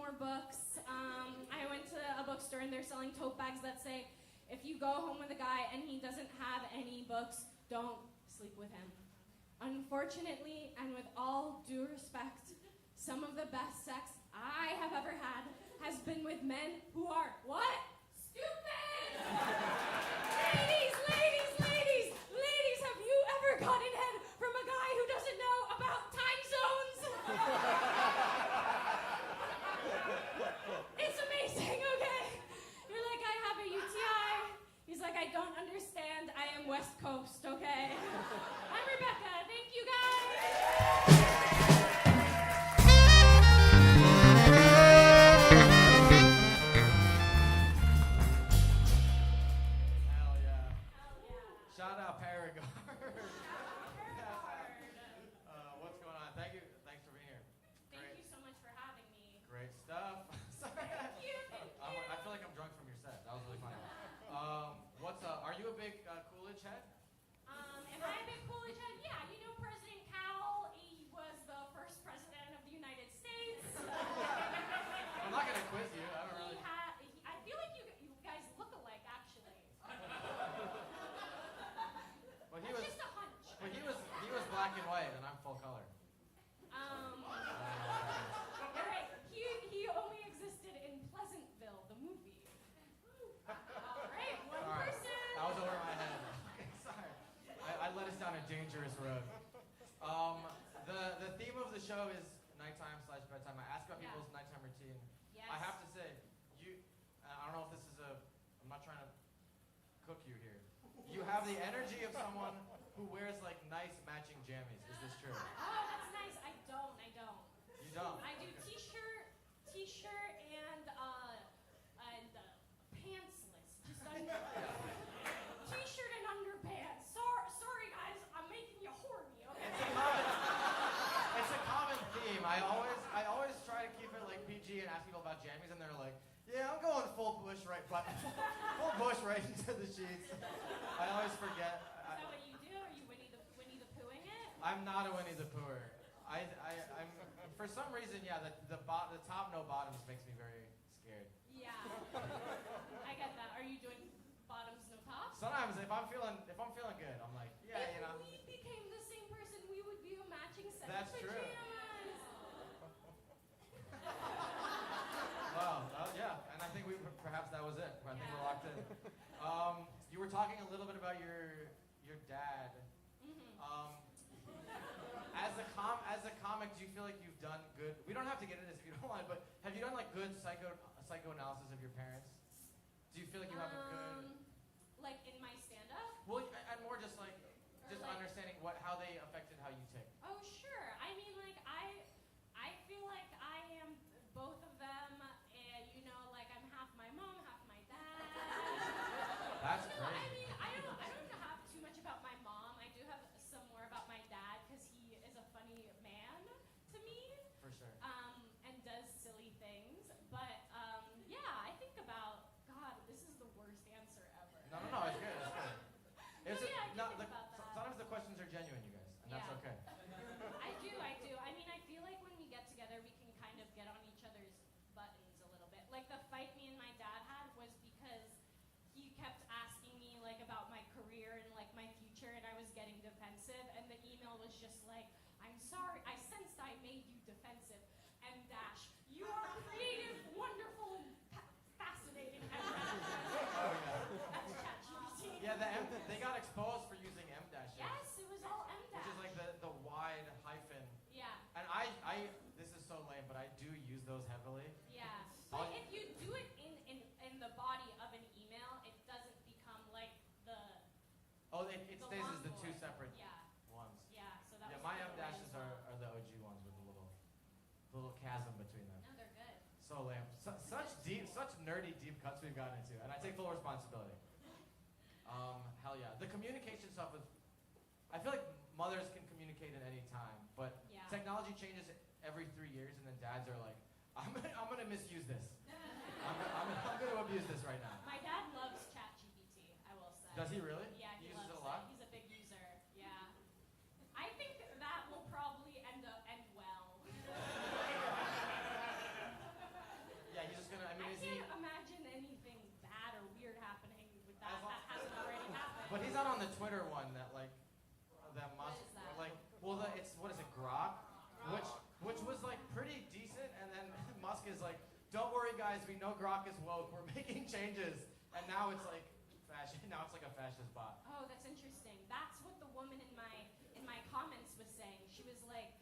more books. I went to a bookstore and they're selling tote bags that say, if you go home with a guy and he doesn't have any books, don't sleep with him. Unfortunately, and with all due respect, some of the best sex I have ever had has been with men who are, what? Stupid! Ladies, have you ever gotten head from a guy who doesn't know about time zones? It's amazing, okay? You're like, I have a UTI. He's like, I don't understand. I am West Coast, okay? I'm Rebecca. Thank you, guys. Hell yeah. Shout out Paraguay. What's going on? Thanks for being here. Thank you so much for having me. Great stuff. Sorry. Thank you. I feel like I'm drunk from your set. That was really funny. What's up? Are you a big Coolidge head? Am I a big Coolidge head? Yeah, you know President Cowell, he was the first president of the United States. I'm not gonna quiz you. I don't really. I feel like you guys look alike, actually. But he It's was. just a hunch. But he was black and white, and I'm full color. You're right. He only existed in Pleasantville, the movie. All right, one Sorry. person. That was over my head. Okay, sorry. I led us down a dangerous road. The theme of the show is nighttime/bedtime. I ask about Yeah. people's nighttime routine. Yes. I have to say, I don't know if this is I'm not trying to cook you here. You have the energy of someone who wears like nice matching jammies. Is this true? Oh, that's nice. I don't. You don't? I do Okay. t-shirt and pantsless. Just t-shirt and underpants. Sorry guys, I'm making you horny, okay? It's a common theme. I always try to keep it like PG and ask people about jammies, and they're like, "Yeah, I'm going full bush right into the sheets." I always forget. Is that what you do? Are you Winnie the Poohing it? I'm not a Winnie the Pooher. I'm for some reason, yeah. The top no bottoms makes me very scared. Yeah. I get that. Are you doing bottoms no tops? Sometimes if I'm feeling good, I'm like, yeah, If you know. we became the same person, we would be a matching set That's of true. pajamas. Well, yeah, and I think perhaps that was it. I think we're locked in. You were talking a little bit about your dad. Mm-hmm. As a comic, do you feel like you've done good? We don't have to get into this if you don't want, but have you done like good psychoanalysis of your parents? Do you feel like you have a good? Like in my stand-up? Well, and more just like Like- understanding how they affected how you tick. Oh, sure. I mean, like, I feel like I am both of them, and, you know, like, I'm half my mom, half my dad. That's So, crazy. I mean, I don't have too much about my mom. I do have some more about my dad, because he is a funny man to me, For sure. and does silly things. But, yeah, I think about, God, this is the worst answer ever. No, it's good. It's good. No, yeah, I can think about that. Sometimes the questions are genuine, you guys, and that's Yeah. okay. I do. I mean, I feel like when we get together, we can kind of get on each other's buttons a little bit. Like the fight me and my dad had was because he kept asking me like about my career and like my future, and I was getting defensive. And the email was just like, "I'm sorry. I sensed I made you defensive. M dash. You are creative, wonderful, and fascinating." M dash. Oh yeah. That's ChatGPT. Yeah, they got exposed for using M dashes. Yes, it was all M dash. Which is like the wide hyphen. Yeah. And this is so lame, but I do use those heavily. Yeah, but if you do it in the body of an email, it doesn't become like the Oh, it the stays as the long two form. separate Yeah, ones. yeah. So that Yeah, was my taken M away dashes as well. are the OG ones with the little chasm between them. No, they're good. So lame. Such nerdy deep cuts we've gotten into, and I take full responsibility. Hell yeah. The communication stuff with, I feel like mothers can communicate at any time, but Yeah. technology changes every 3 years, and then dads are like, I'm gonna misuse this. I'm gonna abuse this right now. My dad loves ChatGPT. I will say. Does he really? Yeah, He he uses loves it a lot? He's a big user. Yeah. I think that will probably end well. guys, we know Grok is woke. We're making changes, and now it's like fashion. Now it's like a fascist bot. Oh, that's interesting. That's what the woman in my comments was saying. She was like,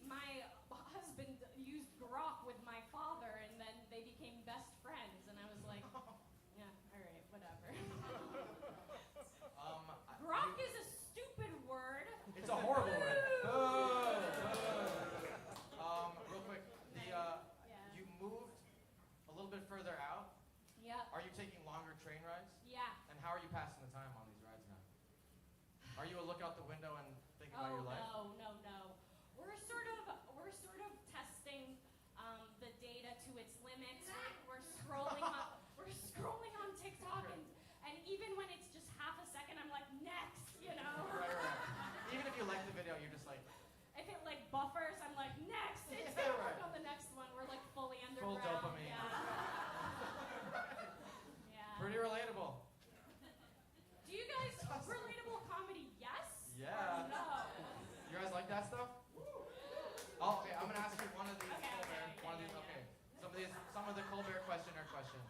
my husband used Grok with my father, and then they became best friends. And I was like, yeah, all right, whatever. Grok is a stupid word. It's a horrible word. Real quick, you moved a little bit further out. Yeah. Are you taking longer train rides? Yeah. And how are you passing the time on these rides now? Are you a look out the window and think about your life? No. We're sort of testing the data to its limits. We're scrolling on TikTok, and even when it's just half a second, I'm like, next, you know. Right. Even if you like the video, you're just like. If it like buffers, I'm like, next. It's Yeah, gonna work right. on the next one. We're like fully Full underground. dopamine. Yeah. Yeah. Pretty relatable. Do you guys relatable comedy? Yes. Yeah. Or no. You guys like that stuff? Oh, okay, I'm gonna ask you one of these Okay, Colbert. okay, One of these. yeah. Okay. Some of the Colbert questionnaire questions.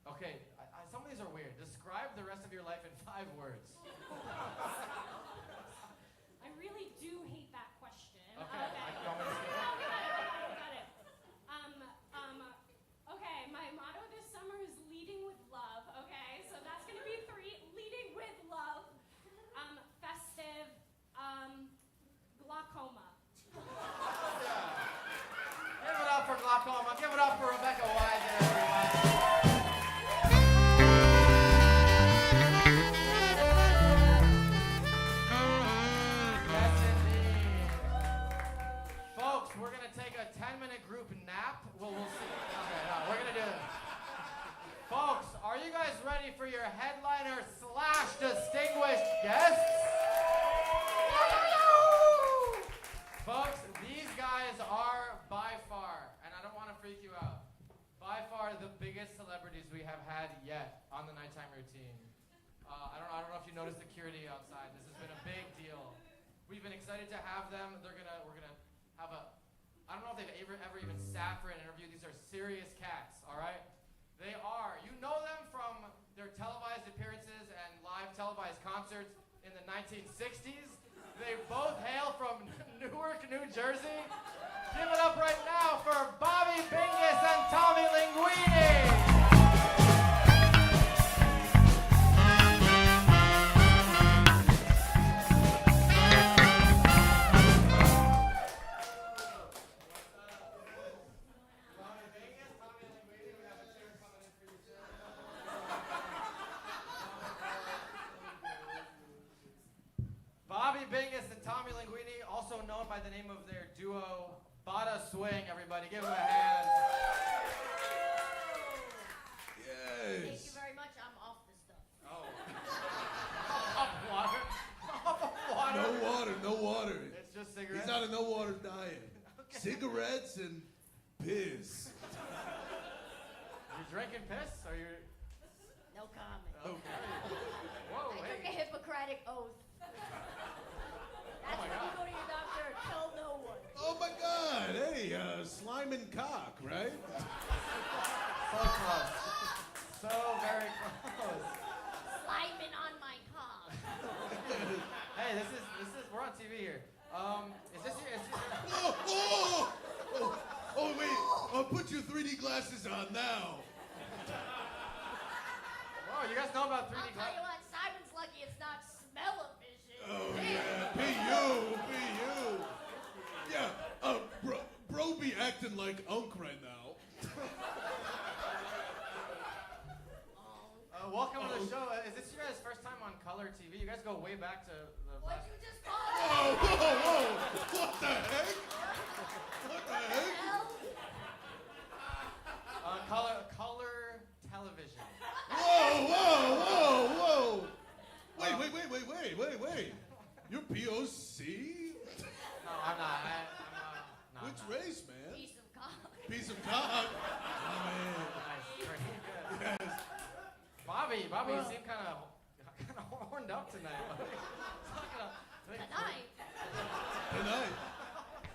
Okay. Some of these are weird. Describe the rest of your life in 5 words. I really do hate that question. Okay. You want me to skip it? Got it. Okay, my motto this summer is leading with love, okay? So that's gonna be 3. Leading with love, festive, glaucoma. Give it up for glaucoma. Give it up for Rebecca Wise and everybody. Yes, indeed. Folks, we're going to take a 10-minute group nap. We'll see. Okay, no, we're going to do this. Folks, are you guys ready for your headliner / distinguished guests? Folks, these guys are by far, and I don't want to freak you out, by far the biggest celebrities we have had yet on the nighttime routine. I don't know if you noticed the security outside. This has been a big deal. We've been excited to have them. We're gonna have I don't know if they've ever even sat for an interview. These are serious cats, all right? They are. You know them from their televised appearances and live televised concerts in the 1960s. They both hail from Newark, New Jersey. Give it up right now for Bobby Bingus and Tommy Linguini. Bobby Bingus and Tommy Linguini, also known by the name of their duo, Bada Swing, everybody. Give them a hand. Yes. Thank you very much. I'm off this stuff. Oh. Off water? Off water? No water, no water. It's just cigarettes? He's on a no water diet. Okay. Cigarettes and piss. You're drinking piss? Or you're... No comment. Okay. Whoa, I took a hey. Hippocratic oath. That's my when God. you go to your doctor, tell no one. Oh my God! Hey, slime and cock, right? So close. So very close. Sliming on my cock. Hey, this is we're on TV here. Is this your Oh, wait! I'll put your 3D glasses on now. Whoa, you guys know about 3D I'll tell you glasses? what, Simon's lucky it's not smell-o-vision. Oh yeah, be you. Yeah, bro be acting like Unk right now. Welcome to the show. Is this your guys' first time on color TV? You guys go way back to the What'd last... you just call me? Whoa! What the heck? What the heck? Color television. Whoa! Wait. You're POC? No, I'm not. No, Which I'm not. race, man? Piece of cock. Piece of cock. Oh, man. Nice. Very good. Bobby, you seem kind of horned up tonight. Tonight. Tonight.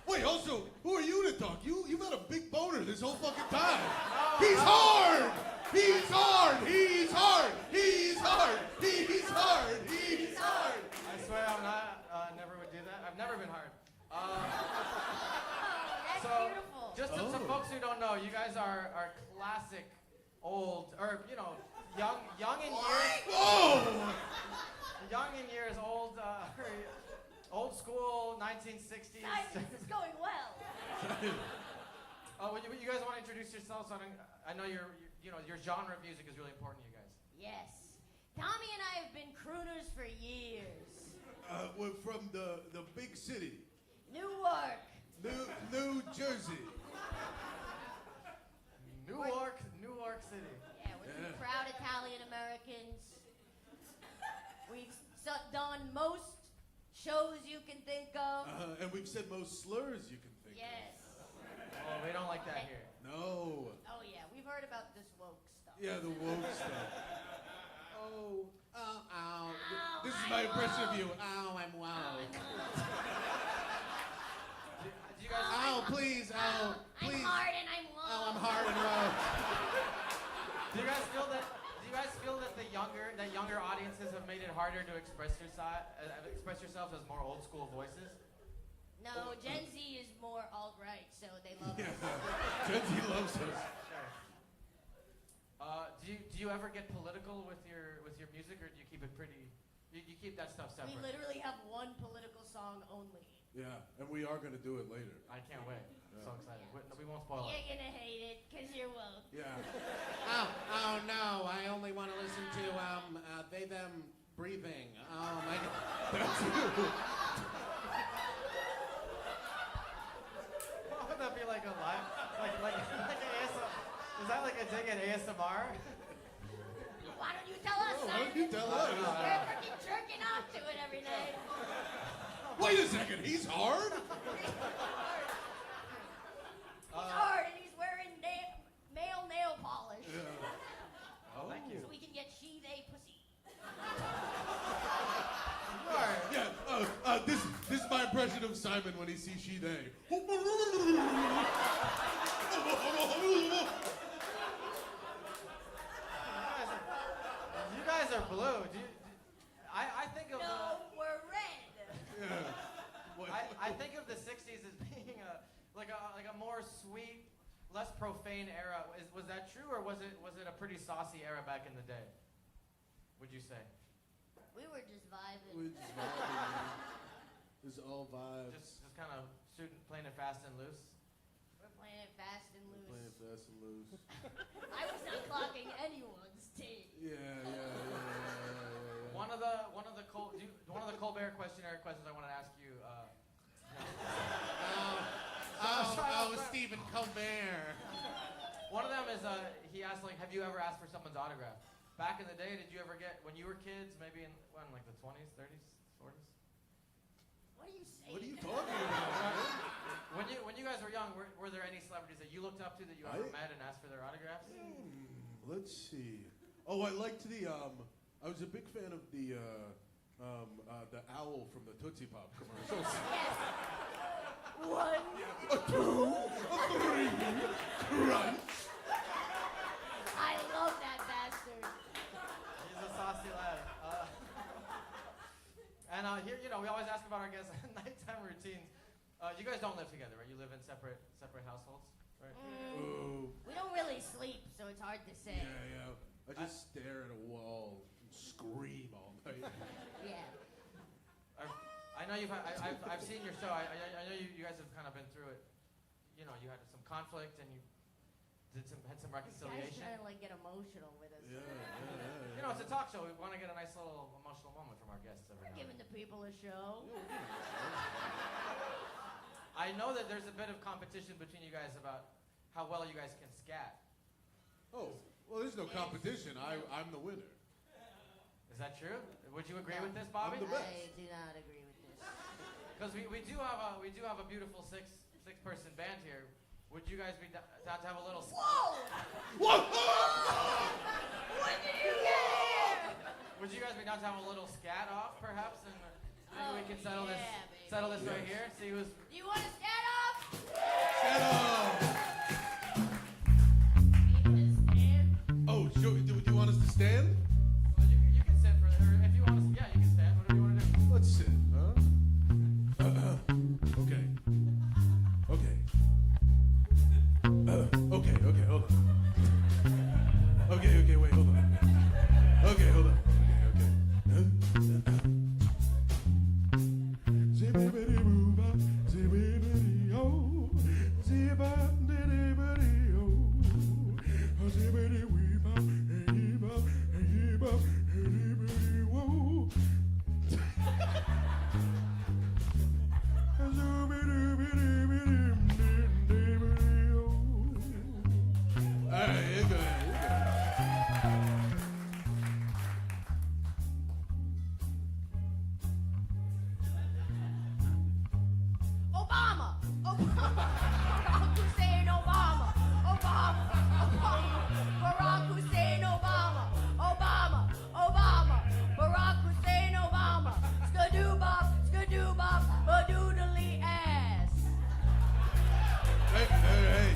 Wait, also, who are you to Dog, you've had a big boner this whole fucking time. He's hard! He's hard! He's hard! He's hard! He's hard! He's hard! I swear I'm not, never would do that. I've never been hard. That's So, beautiful. just to some folks who don't know, you guys are classic, old, or, you know, young in years. Whoa! Young in years, old, old school, 1960s. Nice, this is going well. Would you guys want to introduce yourselves? I know your genre of music is really important to you guys. Yes. Tommy and I have been crooners for years. We're from the big city, Newark. New Jersey. Newark City. Yeah, we're two proud Italian Americans. We've done most shows you can think of. And we've said most slurs you can think Yes. Oh, we don't like that here. of. No. Oh yeah, we've heard about this woke stuff. Yeah, the woke stuff. Oh, ow. Ow, This is I'm my impression of woke. you. Ow, I'm woke. Do you guys? Ow, please, ow, please. I'm hard and I'm woke. Ow, I'm hard and woke. Do you guys feel that? Do you guys feel that that younger audiences have made it harder to express yourselves as more old school voices? No, Gen Z is more alt-right, so they love Yeah, us. Gen Z loves us. Sure. Do you ever get political with your music, or do you keep it pretty? You keep that stuff We separate. literally have one political song only. Yeah, and we are gonna do it later. I can't wait. Yeah. So excited. We won't spoil it. You're gonna hate it, cause you're woke. Yeah. Oh no, I only want to listen to they them breathing. Oh my god. That's you. What would that be like a live? Like ASMR? Is that like a dig at ASMR? Why don't you tell us, Oh, why Simon? don't you tell us? You're freaking jerking off to it every night. Wait a second, he's hard? He's hard and he's wearing male nail polish. Yeah. Oh, thank you. So we can get she-they pussy. Yeah, this is my impression of Simon when he sees she-they. You guys are blue. I think of No, we're red. I think of the '60s as being like a more sweet, less profane era. Was that true, or was it a pretty saucy era back in the day? Would you say? We were just vibing. We just vibing. It's all vibes. Just kind of playing it fast and loose. We're playing it fast and loose. Playing fast and loose. I was not clocking anyone's tape. Yeah. One of the Colbert questionnaire questions I want to ask you. Stephen Colbert. One of them is he asked, like, have you ever asked for someone's autograph? Back in the day, did you ever get, when you were kids, maybe in like the 20s, 30s, 40s? What are you saying? What are you talking about? When you guys were young, were there any celebrities that you looked up to that you ever met and asked for their autographs? Let's see. Oh, I liked I was a big fan of the owl from the Tootsie Pop commercials. Yes. One. A two, a three, crunch. I love that bastard. He's a saucy lad. And here, we always ask about our guests' nighttime routines. You guys don't live together, right? You live in separate households, right? Ooh. We don't really sleep, so it's hard to say. Yeah. I just stare at a wall and scream all night. Yeah. I know I've seen your show. I know you guys have kind of been through it. You know, you had some conflict and you had some This guy's reconciliation. trying to like get emotional with us. Yeah. You know, it's a talk show. We want to get a nice little emotional moment from our guests every We're now giving and the people a show. then. I know that there's a bit of competition between you guys about how well you guys can scat. Oh, well, there's no competition. I'm the winner. Is that true? Would you agree with this, Bobby? I'm the best. I do not agree with this. Because we do have a beautiful six-person band here. Would you guys be down to have a little? Whoa! Whoa! When did you get here? Would you guys be down to have a little scat off, perhaps, and maybe we can settle yeah, baby. this right here. See who's. Do you want to scat off? Stand Oh, do you want us to stand? You can sit for it. Or if you want to, yeah, you can stand. Whatever you want to do. Let's sit, huh? Okay. Okay, hold on. Okay, wait, hold on. Okay, hold on. Okay. Zibbity-boo-ba, zibbity-oh, zibba-diddy-biddy-oh, zibbity-wee-ba, hey-ba, hey-ba, hey-biddy-woo. All right, you go ahead. Obama. Barack Hussein Obama. Barack Hussein Obama. Barack Hussein Obama. Skadoo-bop, badoodly ass. Hey.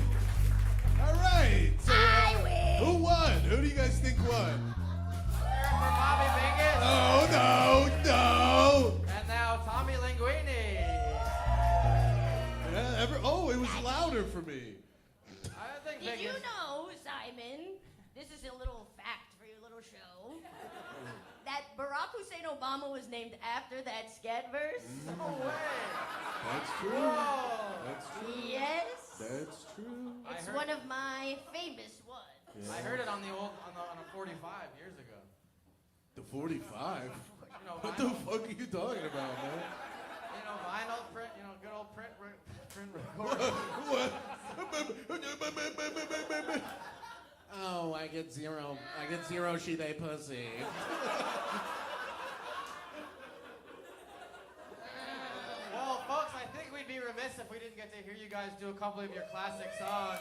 All right. So, I win. who won? Who do you guys think won? For Bobby Vegas. Oh, no. And now Tommy Linguini. Oh, it was louder for me. I think Did Vegas. you know, Simon, this is a little fact for your little show, that Barack Hussein Obama was named after that scat verse? No way. That's true. Whoa. That's true. Yes. That's true. It's one of my famous ones. Yeah. I heard it on a 45 years ago. The 45? You know, What the fuck are you talking about, man? You know, vinyl print. You know, good old print record. Oh, I get zero. She, they, pussy. Well, folks, I think we'd be remiss if we didn't get to hear you guys do a couple of your classic songs.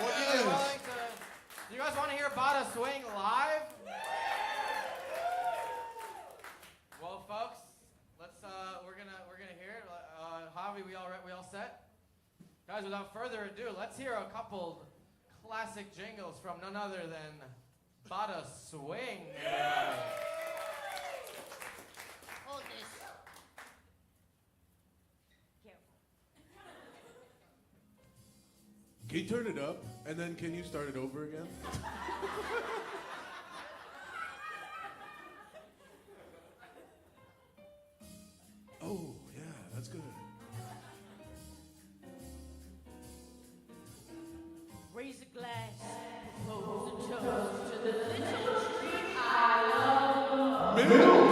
Would you be willing to? Do you guys want to hear Bada Swing live? Well, folks, let's. We're gonna hear it. Javi, we all set? Guys, without further ado, let's hear a couple classic jingles from none other than Bada Swing. Everybody. Hold this. Careful. Can you turn it up? And then can you start it over again? Oh, yeah, that's good. Raise a glass, propose a toast to the little treat I love. Milk!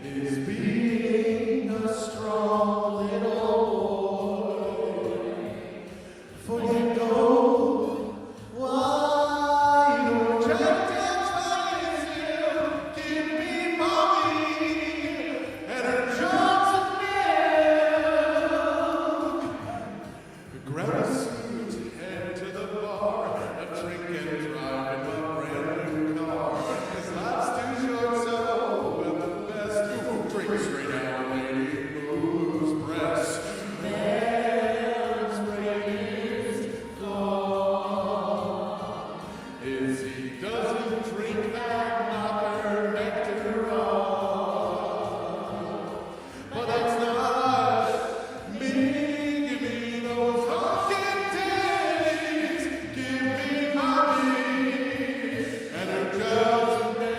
Is being a strong little boy. For you know why your Jack give me mommy and her jugs of milk. Grab a seat, head to the bar, a drink and drive in a brand new car. 'Cause life's too short, so we're the best. Drink straight out, lady, moves press. Man's brain is gone. Is he doesn't drink that knocker nectar on. But that's not me. Give me those honking days. Give me mommy and her jugs of milk.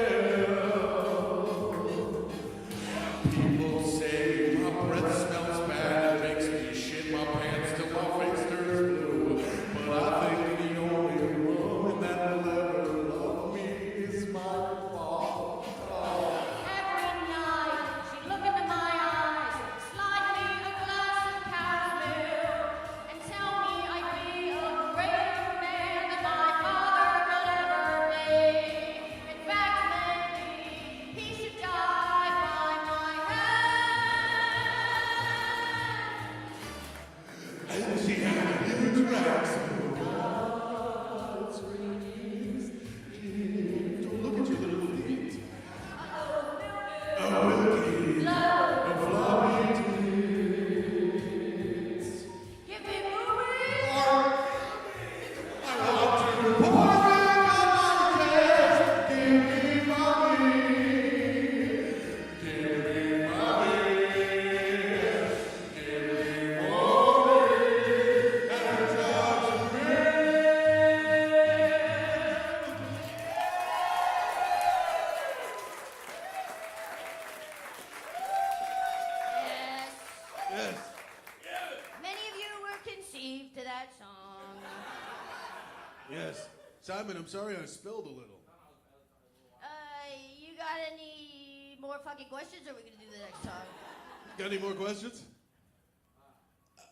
People say my breath smells bad, makes me shit my pants till my face turns blue. But I think the only woman that will ever love me is my mom. Every night, she look into my eyes, slide me a glass of cow's milk, and tell me I'd be a greater man than my father could ever be. In fact, maybe he should die by my hand. And she had a huge rack, so that song. Yes. Simon, I'm sorry I spilled a little. You got any more fucking questions, or are we gonna do the next song? Got any more questions?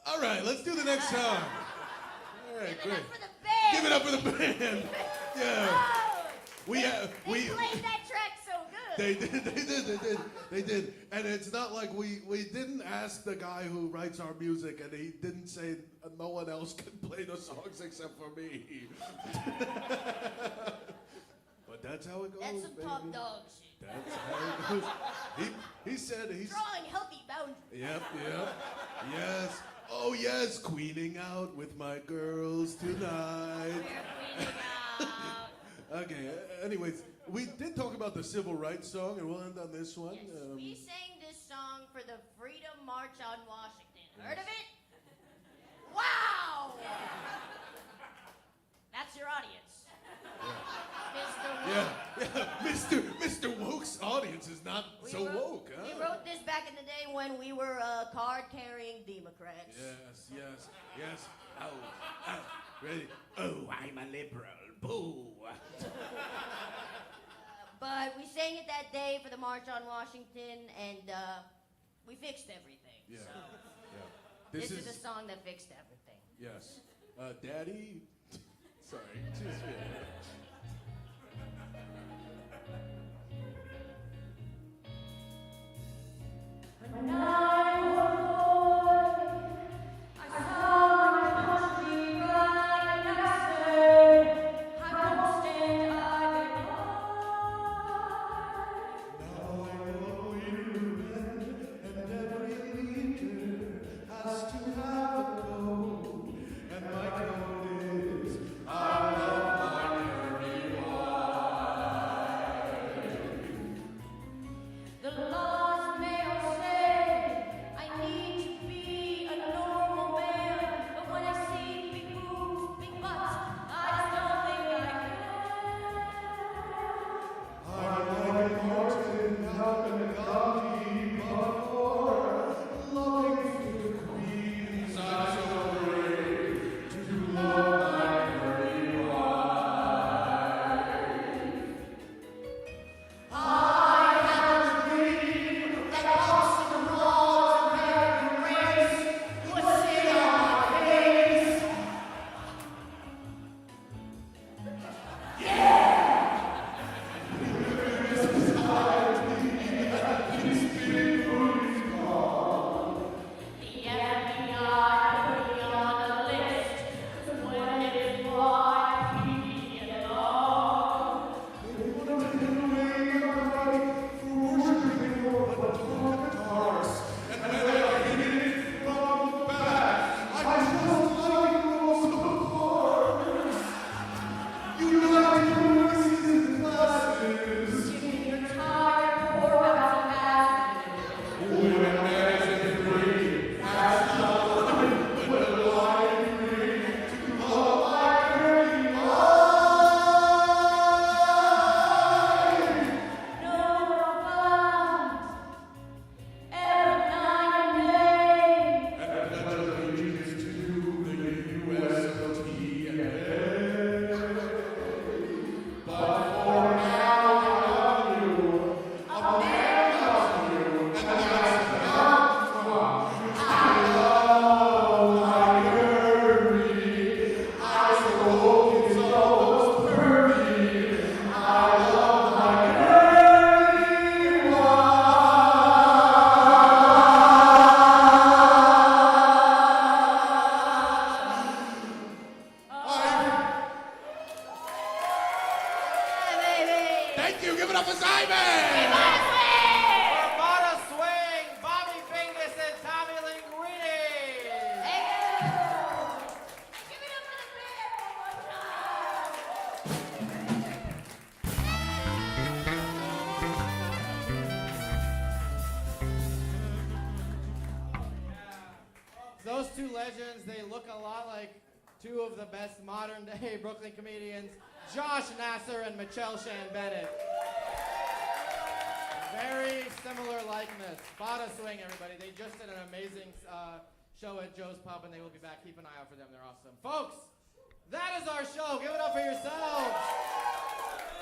All right, let's do the next song. All right, Give it great. up for the band. Give it up for the band. Yeah. Oh, We played that track so good. They did. And it's not like we didn't ask the guy who writes our music, and he didn't say no one else can play the songs except for me. But that's how it goes. That's some baby. top dog shit. That's how it goes. He said he's Drawing healthy boundaries. Yep. Yes. Oh yes, queening out with my girls tonight. We're queening out. Okay. Anyways, we did talk about the civil rights song, and we'll end on this one. Yes, we sang this song for the Freedom March on Washington. Heard of it? Wow! That's your audience. Mr. Woke. Mr. Woke's audience is not so woke, huh? We wrote this back in the day when we were card-carrying Democrats. Yes. Oh, ready? Oh, I'm a liberal. Boo. But we sang it that day for the March on Washington, and we fixed everything. Yeah. So Yeah. this is a song that fixed everything. Yes. Daddy. Sorry. Just, When I was a boy, I saw my country crying, and I said, I won't stand idly by. Now I know you and every leader has to have a code, and my code is I love my dirty wife. The laws may all say I need to be a normal man, but when I see big boobs, big butts, I just don't think I can. I'm like Martin up in Gandhi before, looking for the queens. I'm so brave to love my dirty wife. I have a dream that crossing the walls of American race would sit on my face. The FBI put me on the list, 'cause when it's NYPD and all. Thank you. Give it up for Simon. Barbada Swing, Bobby Bingus, and Tommy Linguini. Those two legends, they look a lot like two of the best modern day Brooklyn comedians, Josh Nasser and Michelle Shan Bennett. Very similar likeness. Bada Swing, everybody. They just did an amazing show at Joe's Pub, and they will be back. Keep an eye out for them. They're awesome. Folks, that is our show. Give it up for yourselves.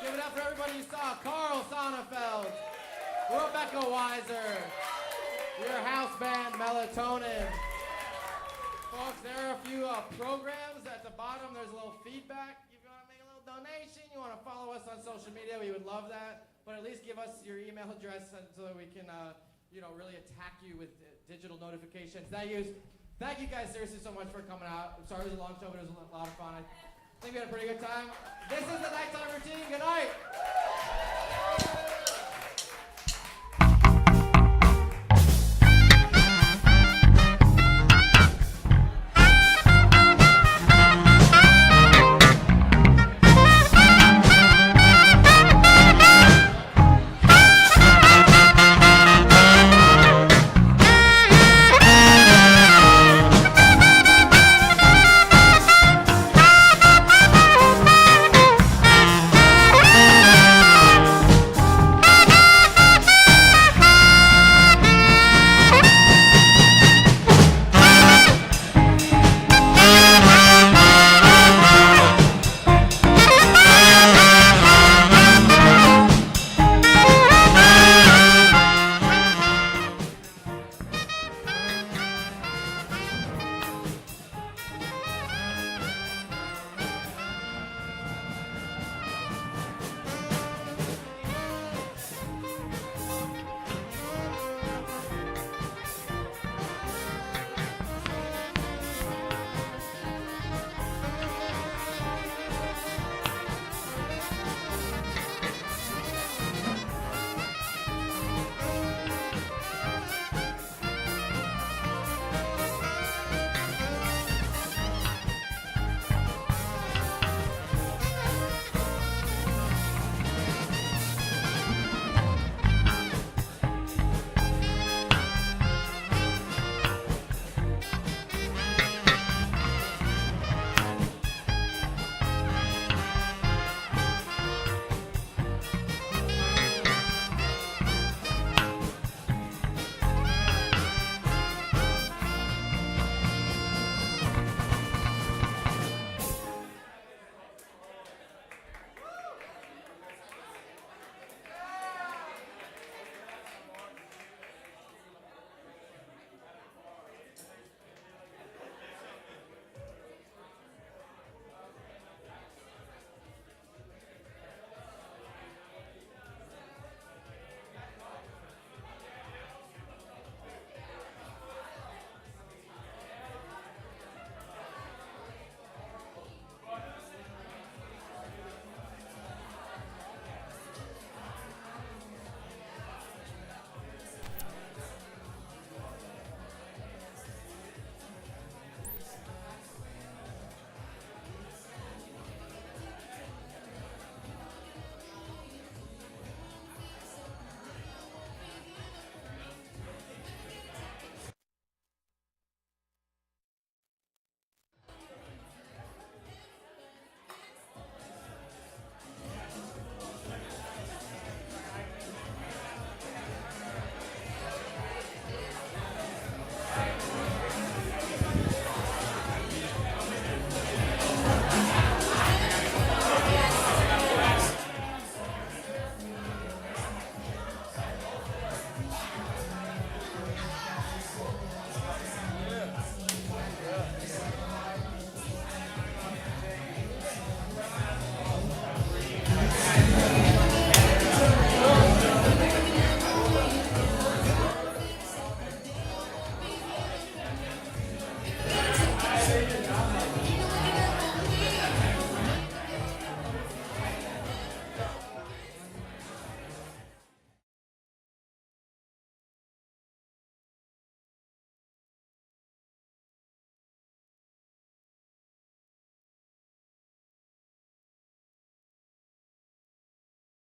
Give it up for everybody you saw. Carl Sonnefeld, Rebecca Weiser, your house band, Melatonin. Folks, there are a few programs at the bottom. There's a little feedback. If you want to make a little donation, you want to follow us on social media, we would love that. But at least give us your email address so that we can, really attack you with digital notifications. Thank you guys seriously so much for coming out. I'm sorry it was a long show, but it was a lot of fun. I think we had a pretty good time. This is the nighttime routine. Good night.